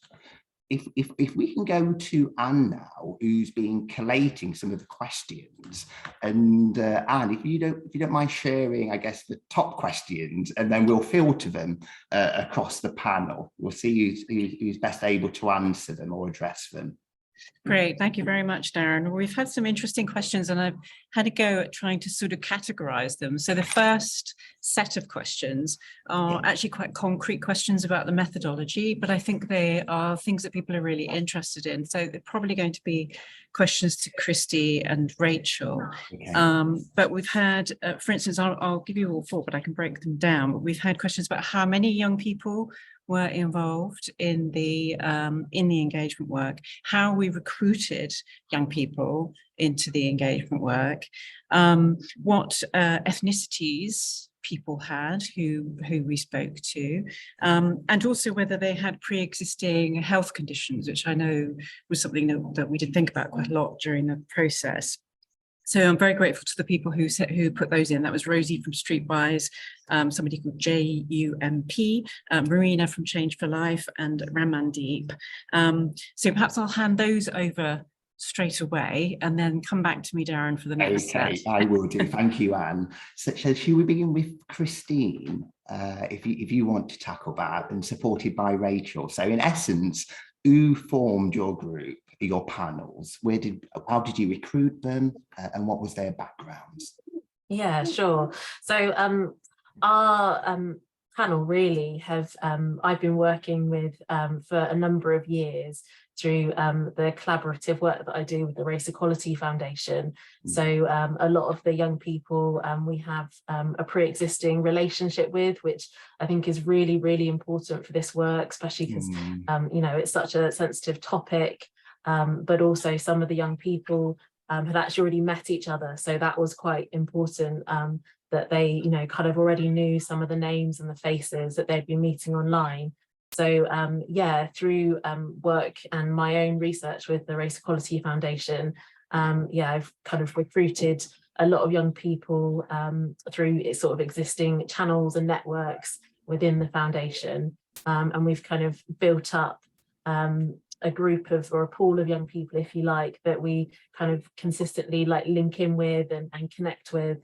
If we can go to Anne now, who's been collating some of the questions, and Anne, if you don't mind sharing, I guess, the top questions, and then we'll filter them across the panel. We'll see who's best able to answer them or address them. Great, thank you very much, Darren. We've had some interesting questions and I've had a go at trying to sort of categorize them. So the first set of questions are actually quite concrete questions about the methodology, but I think they are things that people are really interested in. So they're probably going to be questions to Christy and Rachel. Okay. But we've had, for instance, I'll give you all four, but I can break them down. But we've had questions about how many young people were involved in the engagement work, how we recruited young people into the engagement work, what ethnicities people had who we spoke to, and also whether they had pre-existing health conditions, which I know was something that we did think about quite a lot during the process. So I'm very grateful to the people who put those in. That was Rosie from Streetwise, somebody called JUMP, Marina from Change for Life, and Ramandeep. So perhaps I'll hand those over straight away and then come back to me, Darren, for the next set. I will do. Thank you, Anne. So shall we begin with Christine, if you want to tackle that, and supported by Rachel. So in essence, who formed your group, your panels? How did you recruit them, and what was their backgrounds? Yeah, sure. So our panel really have I've been working with for a number of years through the collaborative work that I do with the Race Equality Foundation. So a lot of the young people we have a pre-existing relationship with, which I think is really, really important for this work, especially because you know, it's such a sensitive topic, but also some of the young people had actually already met each other. So that was quite important, that they, you know, kind of already knew some of the names and the faces that they'd been meeting online. So yeah, through work and my own research with the Race Equality Foundation, yeah, I've kind of recruited a lot of young people through its sort of existing channels and networks within the foundation. And we've kind of built up a group of, or a pool of young people, if you like, that we kind of consistently like link in with and connect with.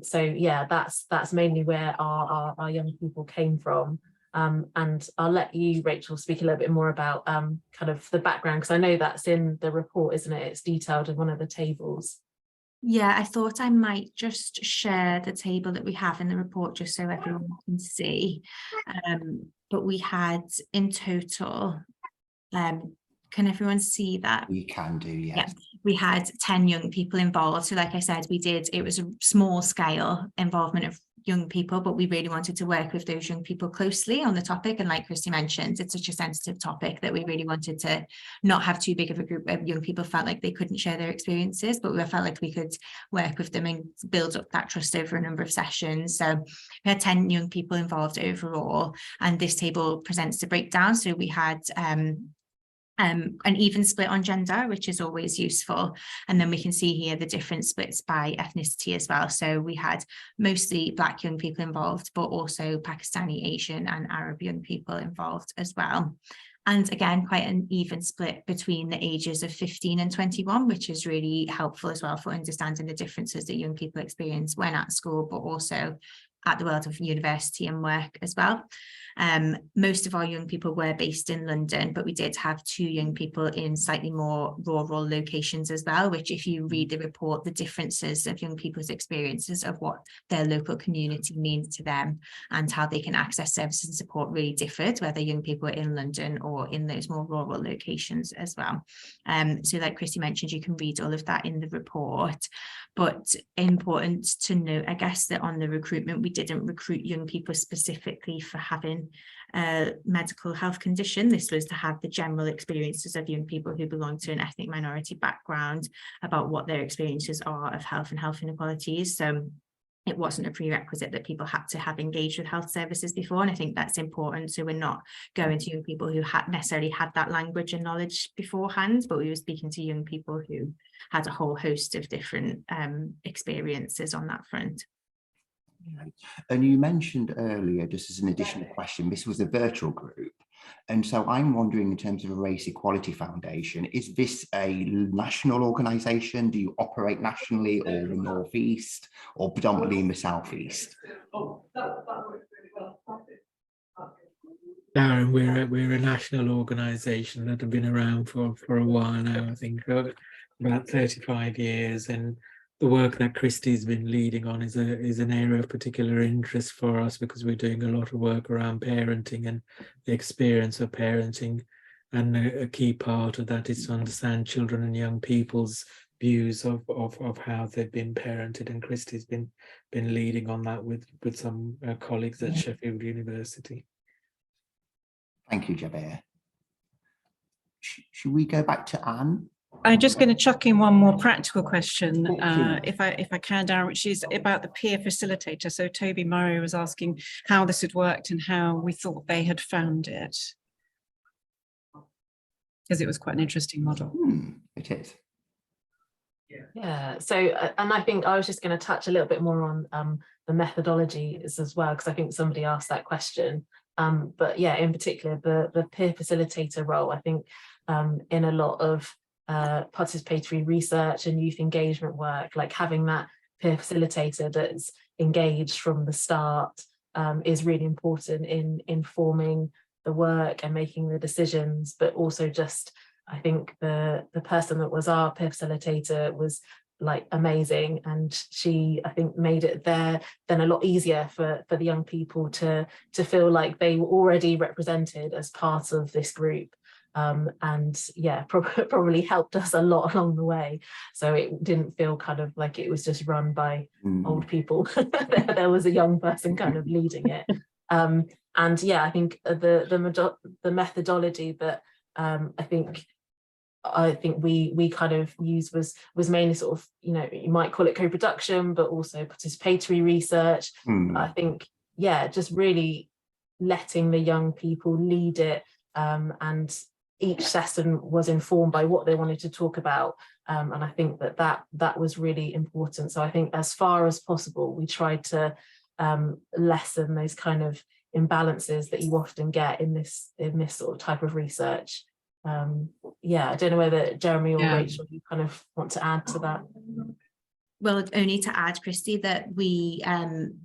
So yeah, that's mainly where our young people came from. And I'll let you, Rachel, speak a little bit more about kind of the background, because I know that's in the report, isn't it? It's detailed in one of the tables. Yeah, I thought I might just share the table that we have in the report just so everyone can see. But we had in total, can everyone see that? We can do, yes. Yeah, we had 10 young people involved. So like I said, it was a small scale involvement of young people, but we really wanted to work with those young people closely on the topic. And like Christy mentioned, it's such a sensitive topic that we really wanted to not have too big of a group of young people felt like they couldn't share their experiences, but we felt like we could work with them and build up that trust over a number of sessions. So we had 10 young people involved overall, and this table presents the breakdown. So we had an even split on gender, which is always useful. And then we can see here the different splits by ethnicity as well. So we had mostly Black young people involved, but also Pakistani, Asian and Arab young people involved as well. And again, quite an even split between the ages of 15 and 21, which is really helpful as well for understanding the differences that young people experience when at school, but also at the world of university and work as well. Most of our young people were based in London, but we did have 2 young people in slightly more rural locations as well, which if you read the report, the differences of young people's experiences of what their local community means to them and how they can access services and support really differed, whether young people are in London or in those more rural locations as well. So like Christy mentioned, you can read all of that in the report. But important to note, I guess, that on the recruitment, we didn't recruit young people specifically for having a medical health condition. This was to have the general experiences of young people who belong to an ethnic minority background about what their experiences are of health and health inequalities. So it wasn't a prerequisite that people had to have engaged with health services before, and I think that's important. So we're not going to young people who had necessarily had that language and knowledge beforehand, but we were speaking to young people who had a whole host of different experiences on that front. And you mentioned earlier, just as an additional question, this was a virtual group. And so I'm wondering, in terms of a Race Equality Foundation, is this a national organisation? Do you operate nationally or the North East or predominantly in the South East? Darren, we're a national organisation that have been around for a while now, I think about 35 years, and the work that Christy's been leading on is an area of particular interest for us because we're doing a lot of work around parenting and the experience of parenting, and a key part of that is to understand children and young people's views of how they've been parented, and Christy's been leading on that with some colleagues at Sheffield University. Thank you, Jaber. Should we go back to Anne? I'm just going to chuck in one more practical question, if I can, Darren, which is about the peer facilitator. So Toby Murray was asking how this had worked and how we thought they had found it, because it was quite an interesting model. It is. Yeah, so and I think I was just going to touch a little bit more on the methodologies as well, because I think somebody asked that question. But yeah, in particular, the peer facilitator role, I think in a lot of participatory research and youth engagement work, like having that peer facilitator that's engaged from the start is really important in informing the work and making the decisions. But also just, I think the person that was our peer facilitator was like amazing, and she, I think, made it then a lot easier for the young people to feel like they were already represented as part of this group. And yeah, probably helped us a lot along the way. So it didn't feel kind of like it was just run by old people. There was a young person kind of leading it. And yeah, I think the methodology that I think we kind of used was mainly sort of, you know, you might call it co-production, but also participatory research. I think, yeah, just really letting the young people lead it, and each session was informed by what they wanted to talk about, and I think that was really important. So I think as far as possible, we tried to lessen those kind of imbalances that you often get in this sort of type of research. Yeah, I don't know whether Jeremy or Rachel, you kind of want to add to that. Well, only to add, Christy, that we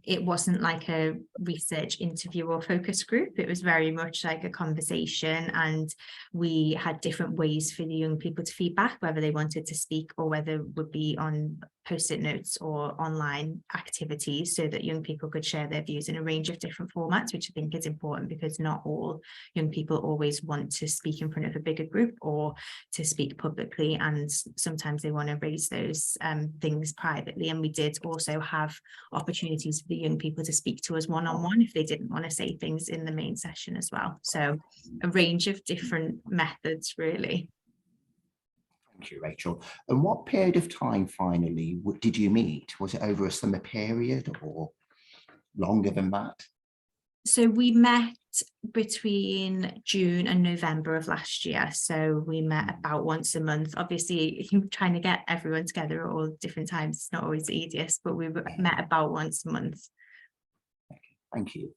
it wasn't like a research interview or focus group. It was very much like a conversation, and we had different ways for the young people to feedback, whether they wanted to speak or whether it would be on post-it notes or online activities, so that young people could share their views in a range of different formats, which I think is important because not all young people always want to speak in front of a bigger group or to speak publicly, and sometimes they want to raise those things privately. And we did also have opportunities for the young people to speak to us one-on-one if they didn't want to say things in the main session as well. So a range of different methods, really. Thank you, Rachel. And what period of time finally did you meet? Was it over a summer period or longer than that? So we met between June and November of last year. So we met about once a month. Obviously, trying to get everyone together at all different times is not always the easiest, but we met about once a month. Thank you.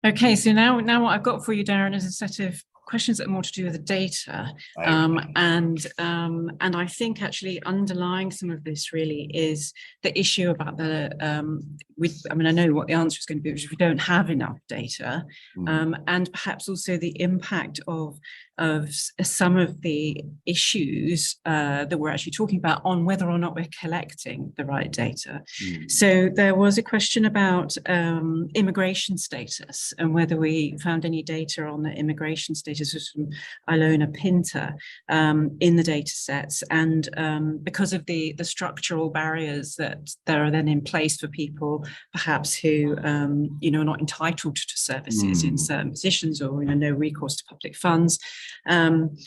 Okay, so now what I've got for you, Darren, is a set of questions that are more to do with the data. And I think actually underlying some of this really is the issue about the, I mean, I know what the answer is going to be, which is we don't have enough data, and perhaps also the impact of some of the issues that we're actually talking about on whether or not we're collecting the right data. So there was a question about immigration status and whether we found any data on the immigration status. Was from Ilona Pinter in the data sets, and because of the structural barriers that there are then in place for people perhaps who you know, are not entitled to services in certain positions, or, you know, no recourse to public funds. I mean,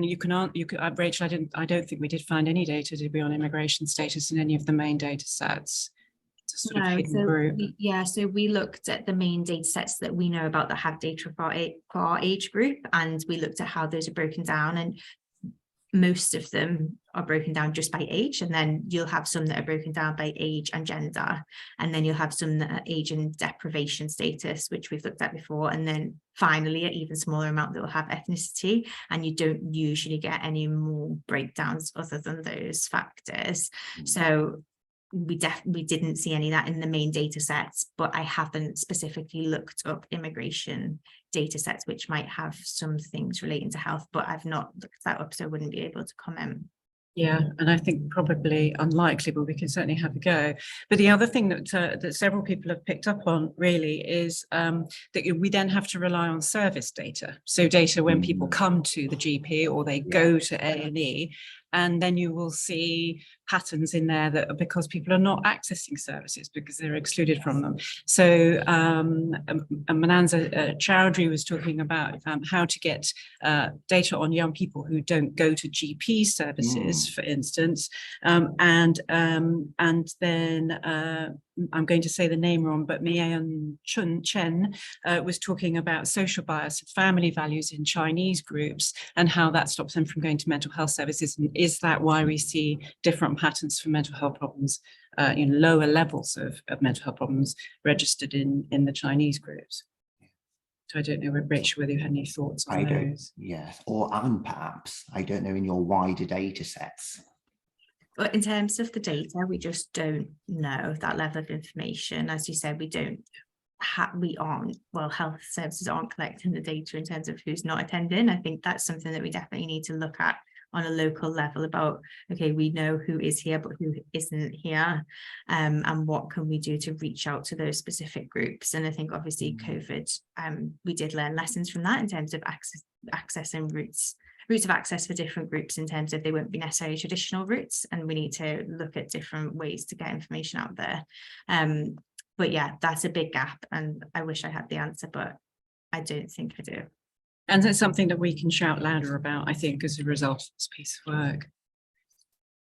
you can Rachel, I don't think we did find any data, did we, on immigration status in any of the main data sets. It's a sort of hidden group. So we looked at the main data sets that we know about that have data for our age group, and we looked at how those are broken down, and most of them are broken down just by age, and then you'll have some that are broken down by age and gender, and then you'll have some that are age and deprivation status, which we've looked at before, and then finally an even smaller amount that will have ethnicity, and you don't usually get any more breakdowns other than those factors. So we didn't see any of that in the main data sets, but I haven't specifically looked up immigration data sets which might have some things relating to health, but I've not looked that up, so I wouldn't be able to comment. Yeah, and I think probably unlikely, but we can certainly have a go. But the other thing that several people have picked up on really is that we then have to rely on service data. So data when people come to the GP or they go to A&E, and then you will see patterns in there that are because people are not accessing services because they're excluded from them. So Mananza Chowdhury was talking about how to get data on young people who don't go to GP services, for instance, and then I'm going to say the name wrong, but Mian Chen was talking about social bias and family values in Chinese groups and how that stops them from going to mental health services. And is that why we see different patterns for mental health problems, in lower levels of mental health problems registered in the Chinese groups? So I don't know, Rachel, whether you had any thoughts on those. Yes, and perhaps, I don't know, in your wider data sets. But in terms of the data, we just don't know that level of information. As you said, health services aren't collecting the data in terms of who's not attending. I think that's something that we definitely need to look at on a local level about, okay, we know who is here, but who isn't here, and what can we do to reach out to those specific groups. And I think obviously COVID, we did learn lessons from that in terms of access and routes of access for different groups, in terms of they won't be necessarily traditional routes, and we need to look at different ways to get information out there. But yeah, that's a big gap, and I wish I had the answer, but I don't think I do. And that's something that we can shout louder about, I think, as a result of this piece of work.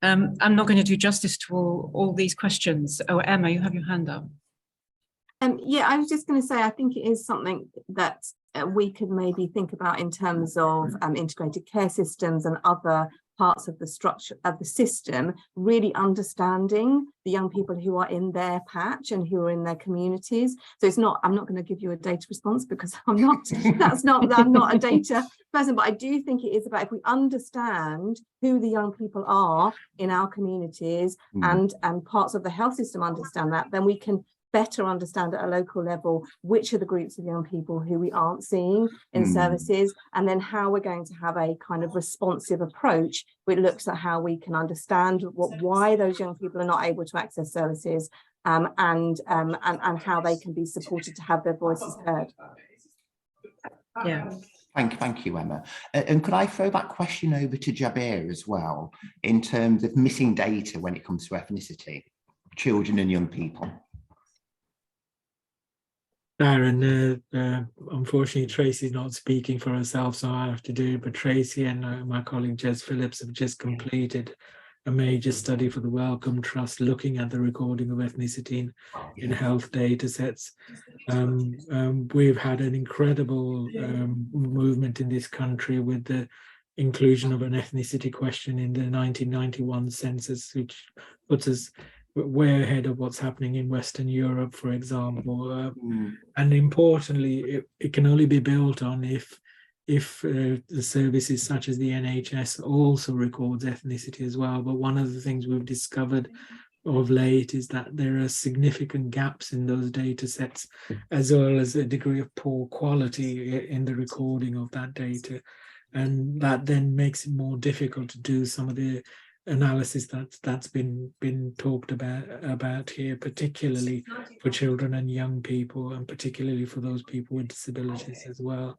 I'm not going to do justice to all these questions. Oh, Emma, you have your hand up. Yeah, I was just going to say, I think it is something that we could maybe think about in terms of integrated care systems and other parts of the structure of the system, really understanding the young people who are in their patch and who are in their communities. So it's not, I'm not going to give you a data response because I'm not a data person, but I do think it is about, if we understand who the young people are in our communities and parts of the health system understand that, then we can better understand at a local level which are the groups of young people who we aren't seeing in services, and then how we're going to have a kind of responsive approach which looks at how we can understand why those young people are not able to access services, and how they can be supported to have their voices heard. Yeah. Thank you, Emma. And could I throw that question over to Jabir as well, in terms of missing data when it comes to ethnicity, children and young people? Darren, unfortunately, Tracy's not speaking for herself, so I have to do it. But Tracy and my colleague Jez Phillips have just completed a major study for the Wellcome Trust looking at the recording of ethnicity in health data sets. We've had an incredible movement in this country with the inclusion of an ethnicity question in the 1991 census, which puts us way ahead of what's happening in Western Europe, for example. And importantly, it can only be built on if the services such as the NHS also records ethnicity as well. But one of the things we've discovered of late is that there are significant gaps in those data sets, as well as a degree of poor quality in the recording of that data. And that then makes it more difficult to do some of the analysis that's been talked about here, particularly for children and young people, and particularly for those people with disabilities as well.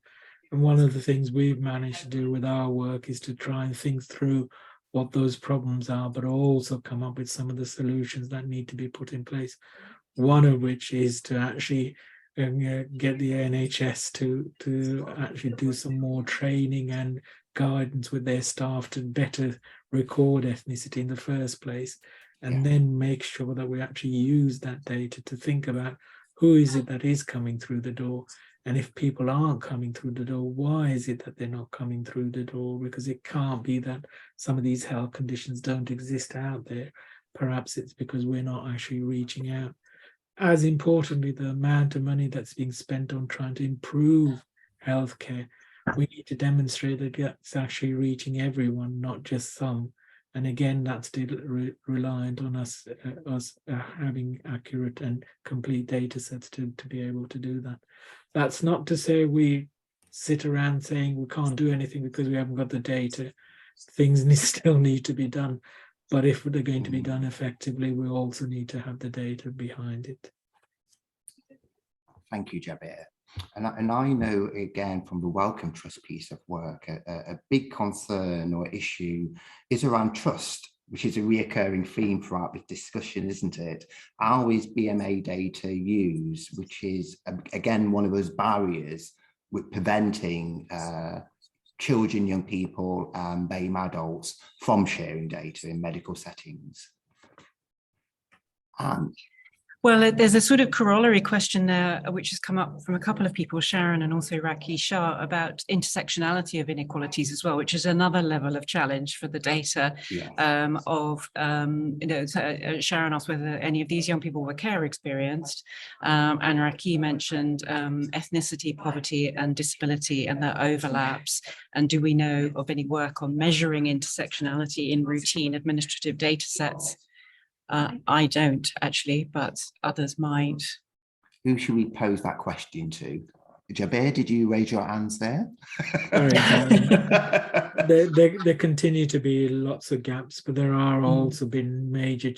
And one of the things we've managed to do with our work is to try and think through what those problems are, but also come up with some of the solutions that need to be put in place. One of which is to actually get the NHS to actually do some more training and guidance with their staff to better record ethnicity in the first place, and then make sure that we actually use that data to think about who is it that is coming through the door. And if people aren't coming through the door, why is it that they're not coming through the door? Because it can't be that some of these health conditions don't exist out there. Perhaps it's because we're not actually reaching out. As importantly, the amount of money that's being spent on trying to improve healthcare, we need to demonstrate that it's actually reaching everyone, not just some. And again, that's reliant on us having accurate and complete data sets to be able to do that. That's not to say we sit around saying we can't do anything because we haven't got the data. Things still need to be done. But if they're going to be done effectively, we also need to have the data behind it. Thank you, Jabir. And I know, again, from the Wellcome Trust piece of work, a big concern or issue is around trust, which is a reoccurring theme throughout this discussion, isn't it? How is BMA data used, which is, again, one of those barriers with preventing children, young people, and BAME adults from sharing data in medical settings? Well, there's a sort of corollary question there, which has come up from a couple of people, Sharon and also Raki Shah, about intersectionality of inequalities as well, which is another level of challenge for the data. Yes. Sharon asked whether any of these young people were care experienced, and Raki mentioned ethnicity, poverty and disability and their overlaps. And do we know of any work on measuring intersectionality in routine administrative data sets? I don't actually, but others might. Who should we pose that question to? Jabir, did you raise your hands there? There continue to be lots of gaps, but there are also been major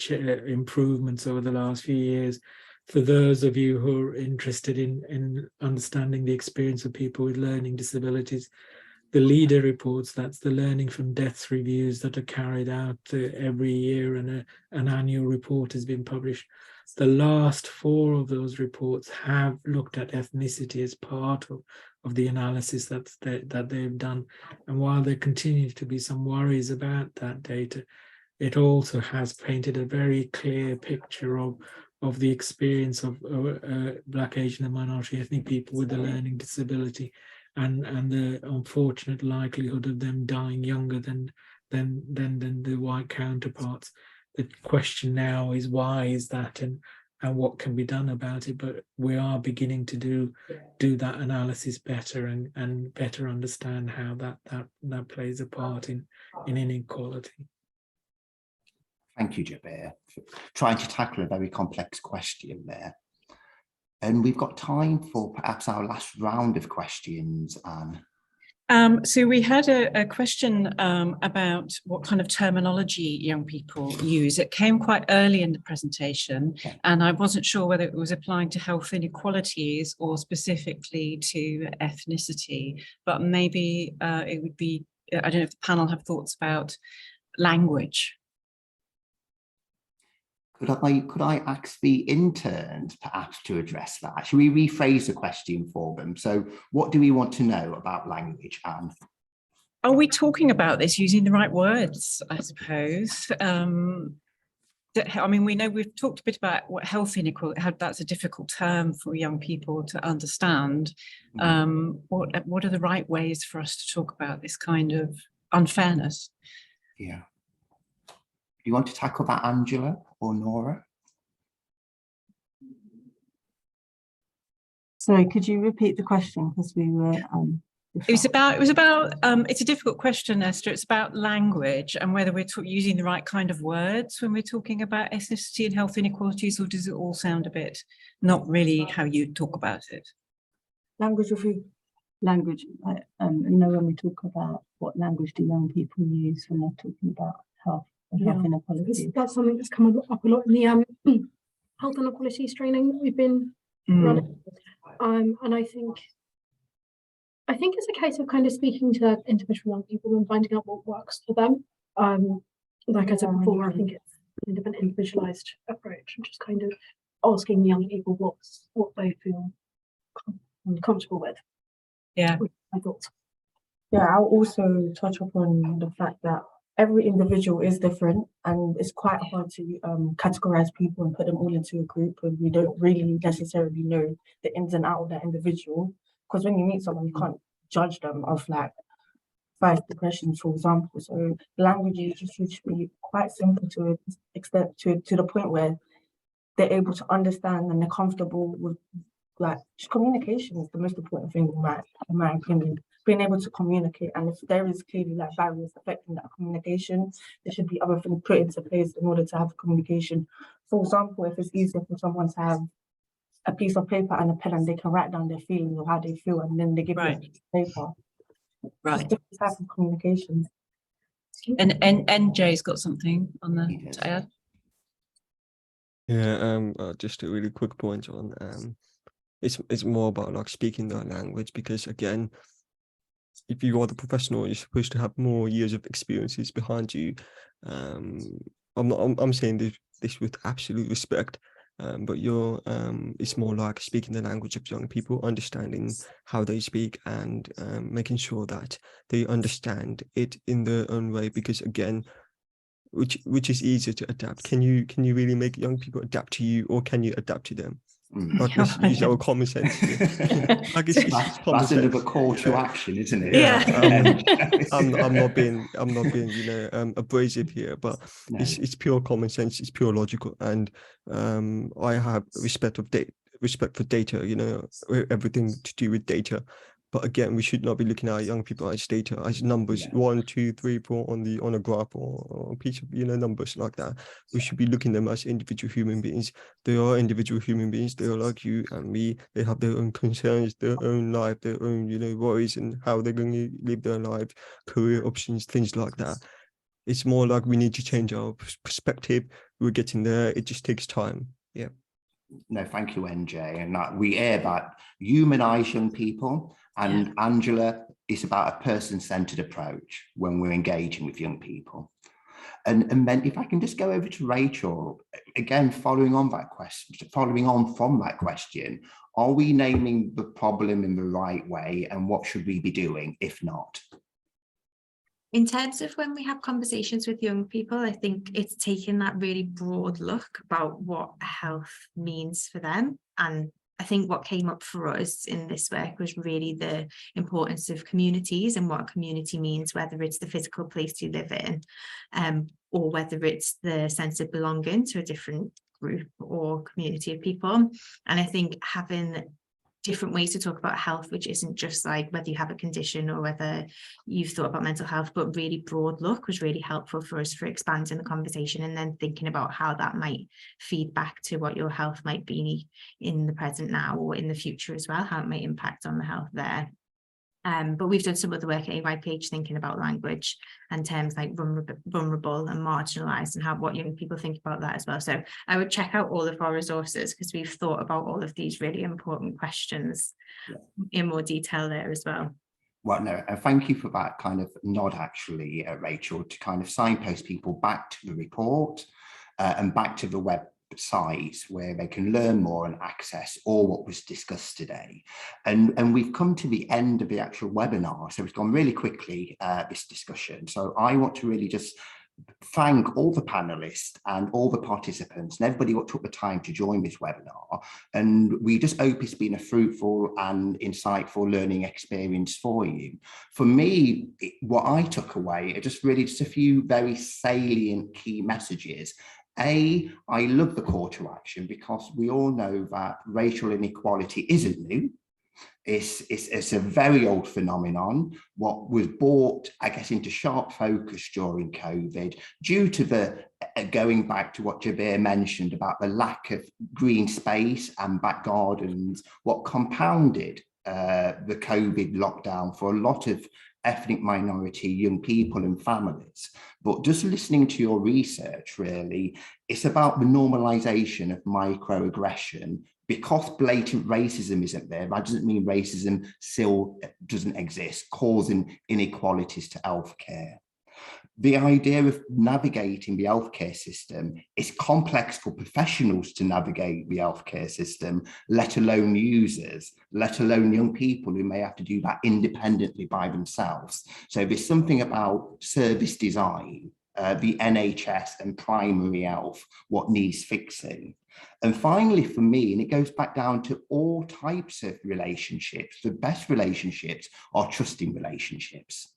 improvements over the last few years. For those of you who are interested in understanding the experience of people with learning disabilities, the LEADER reports, that's the learning from deaths reviews that are carried out every year, and an annual report has been published. The last 4 of those reports have looked at ethnicity as part of the analysis that they've done. And while there continue to be some worries about that data, it also has painted a very clear picture of the experience of Black, Asian and minority ethnic people with a learning disability, and the unfortunate likelihood of them dying younger than the white counterparts. The question now is, why is that, and what can be done about it? But we are beginning to do that analysis better and better understand how that plays a part in inequality. Thank you, Jabir, for trying to tackle a very complex question there. And we've got time for perhaps our last round of questions, Anne. So we had a question about what kind of terminology young people use. It came quite early in the presentation, and I wasn't sure whether it was applying to health inequalities or specifically to ethnicity, but maybe it would be, I don't know if the panel have thoughts about language. Could I ask the interns perhaps to address that? Should we rephrase the question for them? So what do we want to know about language, Anne? Are we talking about this using the right words, I suppose? I mean, we know we've talked a bit about what health inequality, how that's a difficult term for young people to understand. What are the right ways for us to talk about this kind of unfairness? Yeah. Do you want to tackle that, Angela or Nora? Sorry, could you repeat the question, because we were It was about it's a difficult question, Esther. It's about language and whether we're using the right kind of words when we're talking about ethnicity and health inequalities, or does it all sound a bit not really how you talk about it? Language of who? Language, you know, when we talk about what language do young people use when they're talking about health and health inequalities. That's something that's come up a lot in the health inequalities training that we've been running. And I think it's a case of kind of speaking to individual young people and finding out what works for them. Like I said before, I think it's kind of an individualized approach and just kind of asking young people what they feel comfortable with. Yeah. I thought. Yeah, I'll also touch upon the fact that every individual is different, and it's quite hard to categorize people and put them all into a group when we don't really necessarily know the ins and outs of that individual. Because when you meet someone, you can't judge them off like 5 questions, for example. So language just should be quite simple to an extent, to the point where they're able to understand and they're comfortable with, like, just communication is the most important thing in my opinion. Being able to communicate, and if there is clearly like barriers affecting that communication, there should be other things put into place in order to have communication. For example, if it's easier for someone to have a piece of paper and a pen and they can write down their feelings or how they feel, and then they give you a piece of paper. Right. It's different type of communication. And NJ's got something on the to add. Yeah, just a really quick point on it's more about like speaking that language, because again, if you are the professional, you're supposed to have more years of experiences behind you. I'm saying this with absolute respect, but it's more like speaking the language of young people, understanding how they speak, and making sure that they understand it in their own way, because again, which is easier to adapt. Can you really make young people adapt to you, or can you adapt to them? Like, let's use our common sense here. Like it's common that's sense, another call to know? action, isn't it? Yeah. I'm not being you know abrasive here, but No. it's pure common sense, it's pure logical, and I have respect for data, you know, everything to do with data. But again, we should not be looking at young people as data, as numbers, 1, 2, 3, 4 on a graph or a piece of, you know, numbers like that. We should be looking at them as individual human beings. They are individual human beings. They are like you and me. They have their own concerns, their own life, their own, you know, worries, and how they're going to live their life, career options, things like that. It's more like we need to change our perspective. We're getting there. It just takes time. Yeah. No, thank you, NJ. And that we hear that humanize young people, and Angela, it's about a person-centered approach when we're engaging with young people. And then if I can just go over to Rachel, again, following on from that question, are we naming the problem in the right way, and what should we be doing if not? In terms of when we have conversations with young people, I think it's taking that really broad look about what health means for them. And I think what came up for us in this work was really the importance of communities and what a community means, whether it's the physical place you live in, or whether it's the sense of belonging to a different group or community of people. And I think having different ways to talk about health, which isn't just like whether you have a condition or whether you've thought about mental health, but really broad look, was really helpful for us for expanding the conversation and then thinking about how that might feed back to what your health might be in the present now or in the future as well, how it might impact on the health there. But we've done some other work at AYPH thinking about language and terms like vulnerable and marginalised, and what young people think about that as well. So I would check out all of our resources, because we've thought about all of these really important questions in more detail there as well. Well, no, and thank you for that kind of nod, actually, Rachel, to kind of signpost people back to the report and back to the website where they can learn more and access all what was discussed today. And we've come to the end of the actual webinar, so it's gone really quickly, this discussion. So I want to really just thank all the panelists and all the participants and everybody who took the time to join this webinar. And we just hope it's been a fruitful and insightful learning experience for you. For me, what I took away are just a few very salient key messages. I love the call to action because we all know that racial inequality isn't new. It's a very old phenomenon. What was brought, I guess, into sharp focus during COVID due to the going back to what Jabir mentioned about the lack of green space and back gardens, what compounded the COVID lockdown for a lot of ethnic minority young people and families. But just listening to your research, really, it's about the normalization of microaggression. Because blatant racism isn't there, that doesn't mean racism still doesn't exist, causing inequalities to healthcare. The idea of navigating the healthcare system is complex for professionals to navigate the healthcare system, let alone users, let alone young people who may have to do that independently by themselves. So there's something about service design, the NHS and primary health, what needs fixing. And finally, for me, and it goes back down to all types of relationships, the best relationships are trusting relationships.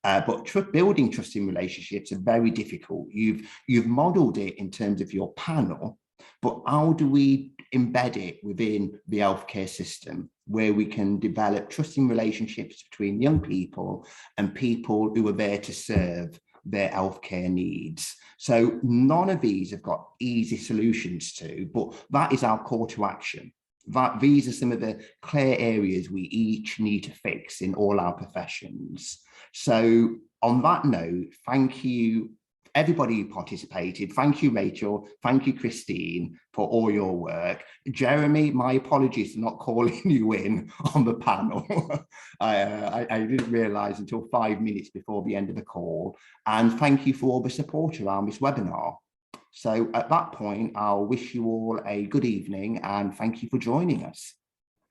But building trusting relationships are very difficult. You've modeled it in terms of your panel, but how do we embed it within the healthcare system where we can develop trusting relationships between young people and people who are there to serve their healthcare needs? So none of these have got easy solutions to, but that is our call to action. That these are some of the clear areas we each need to fix in all our professions. So on that note, thank you everybody who participated. Thank you, Rachel. Thank you, Christine, for all your work. Jeremy, my apologies for not calling you in on the panel. I didn't realise until 5 minutes before the end of the call. And thank you for all the support around this webinar. So at that point, I'll wish you all a good evening and thank you for joining us.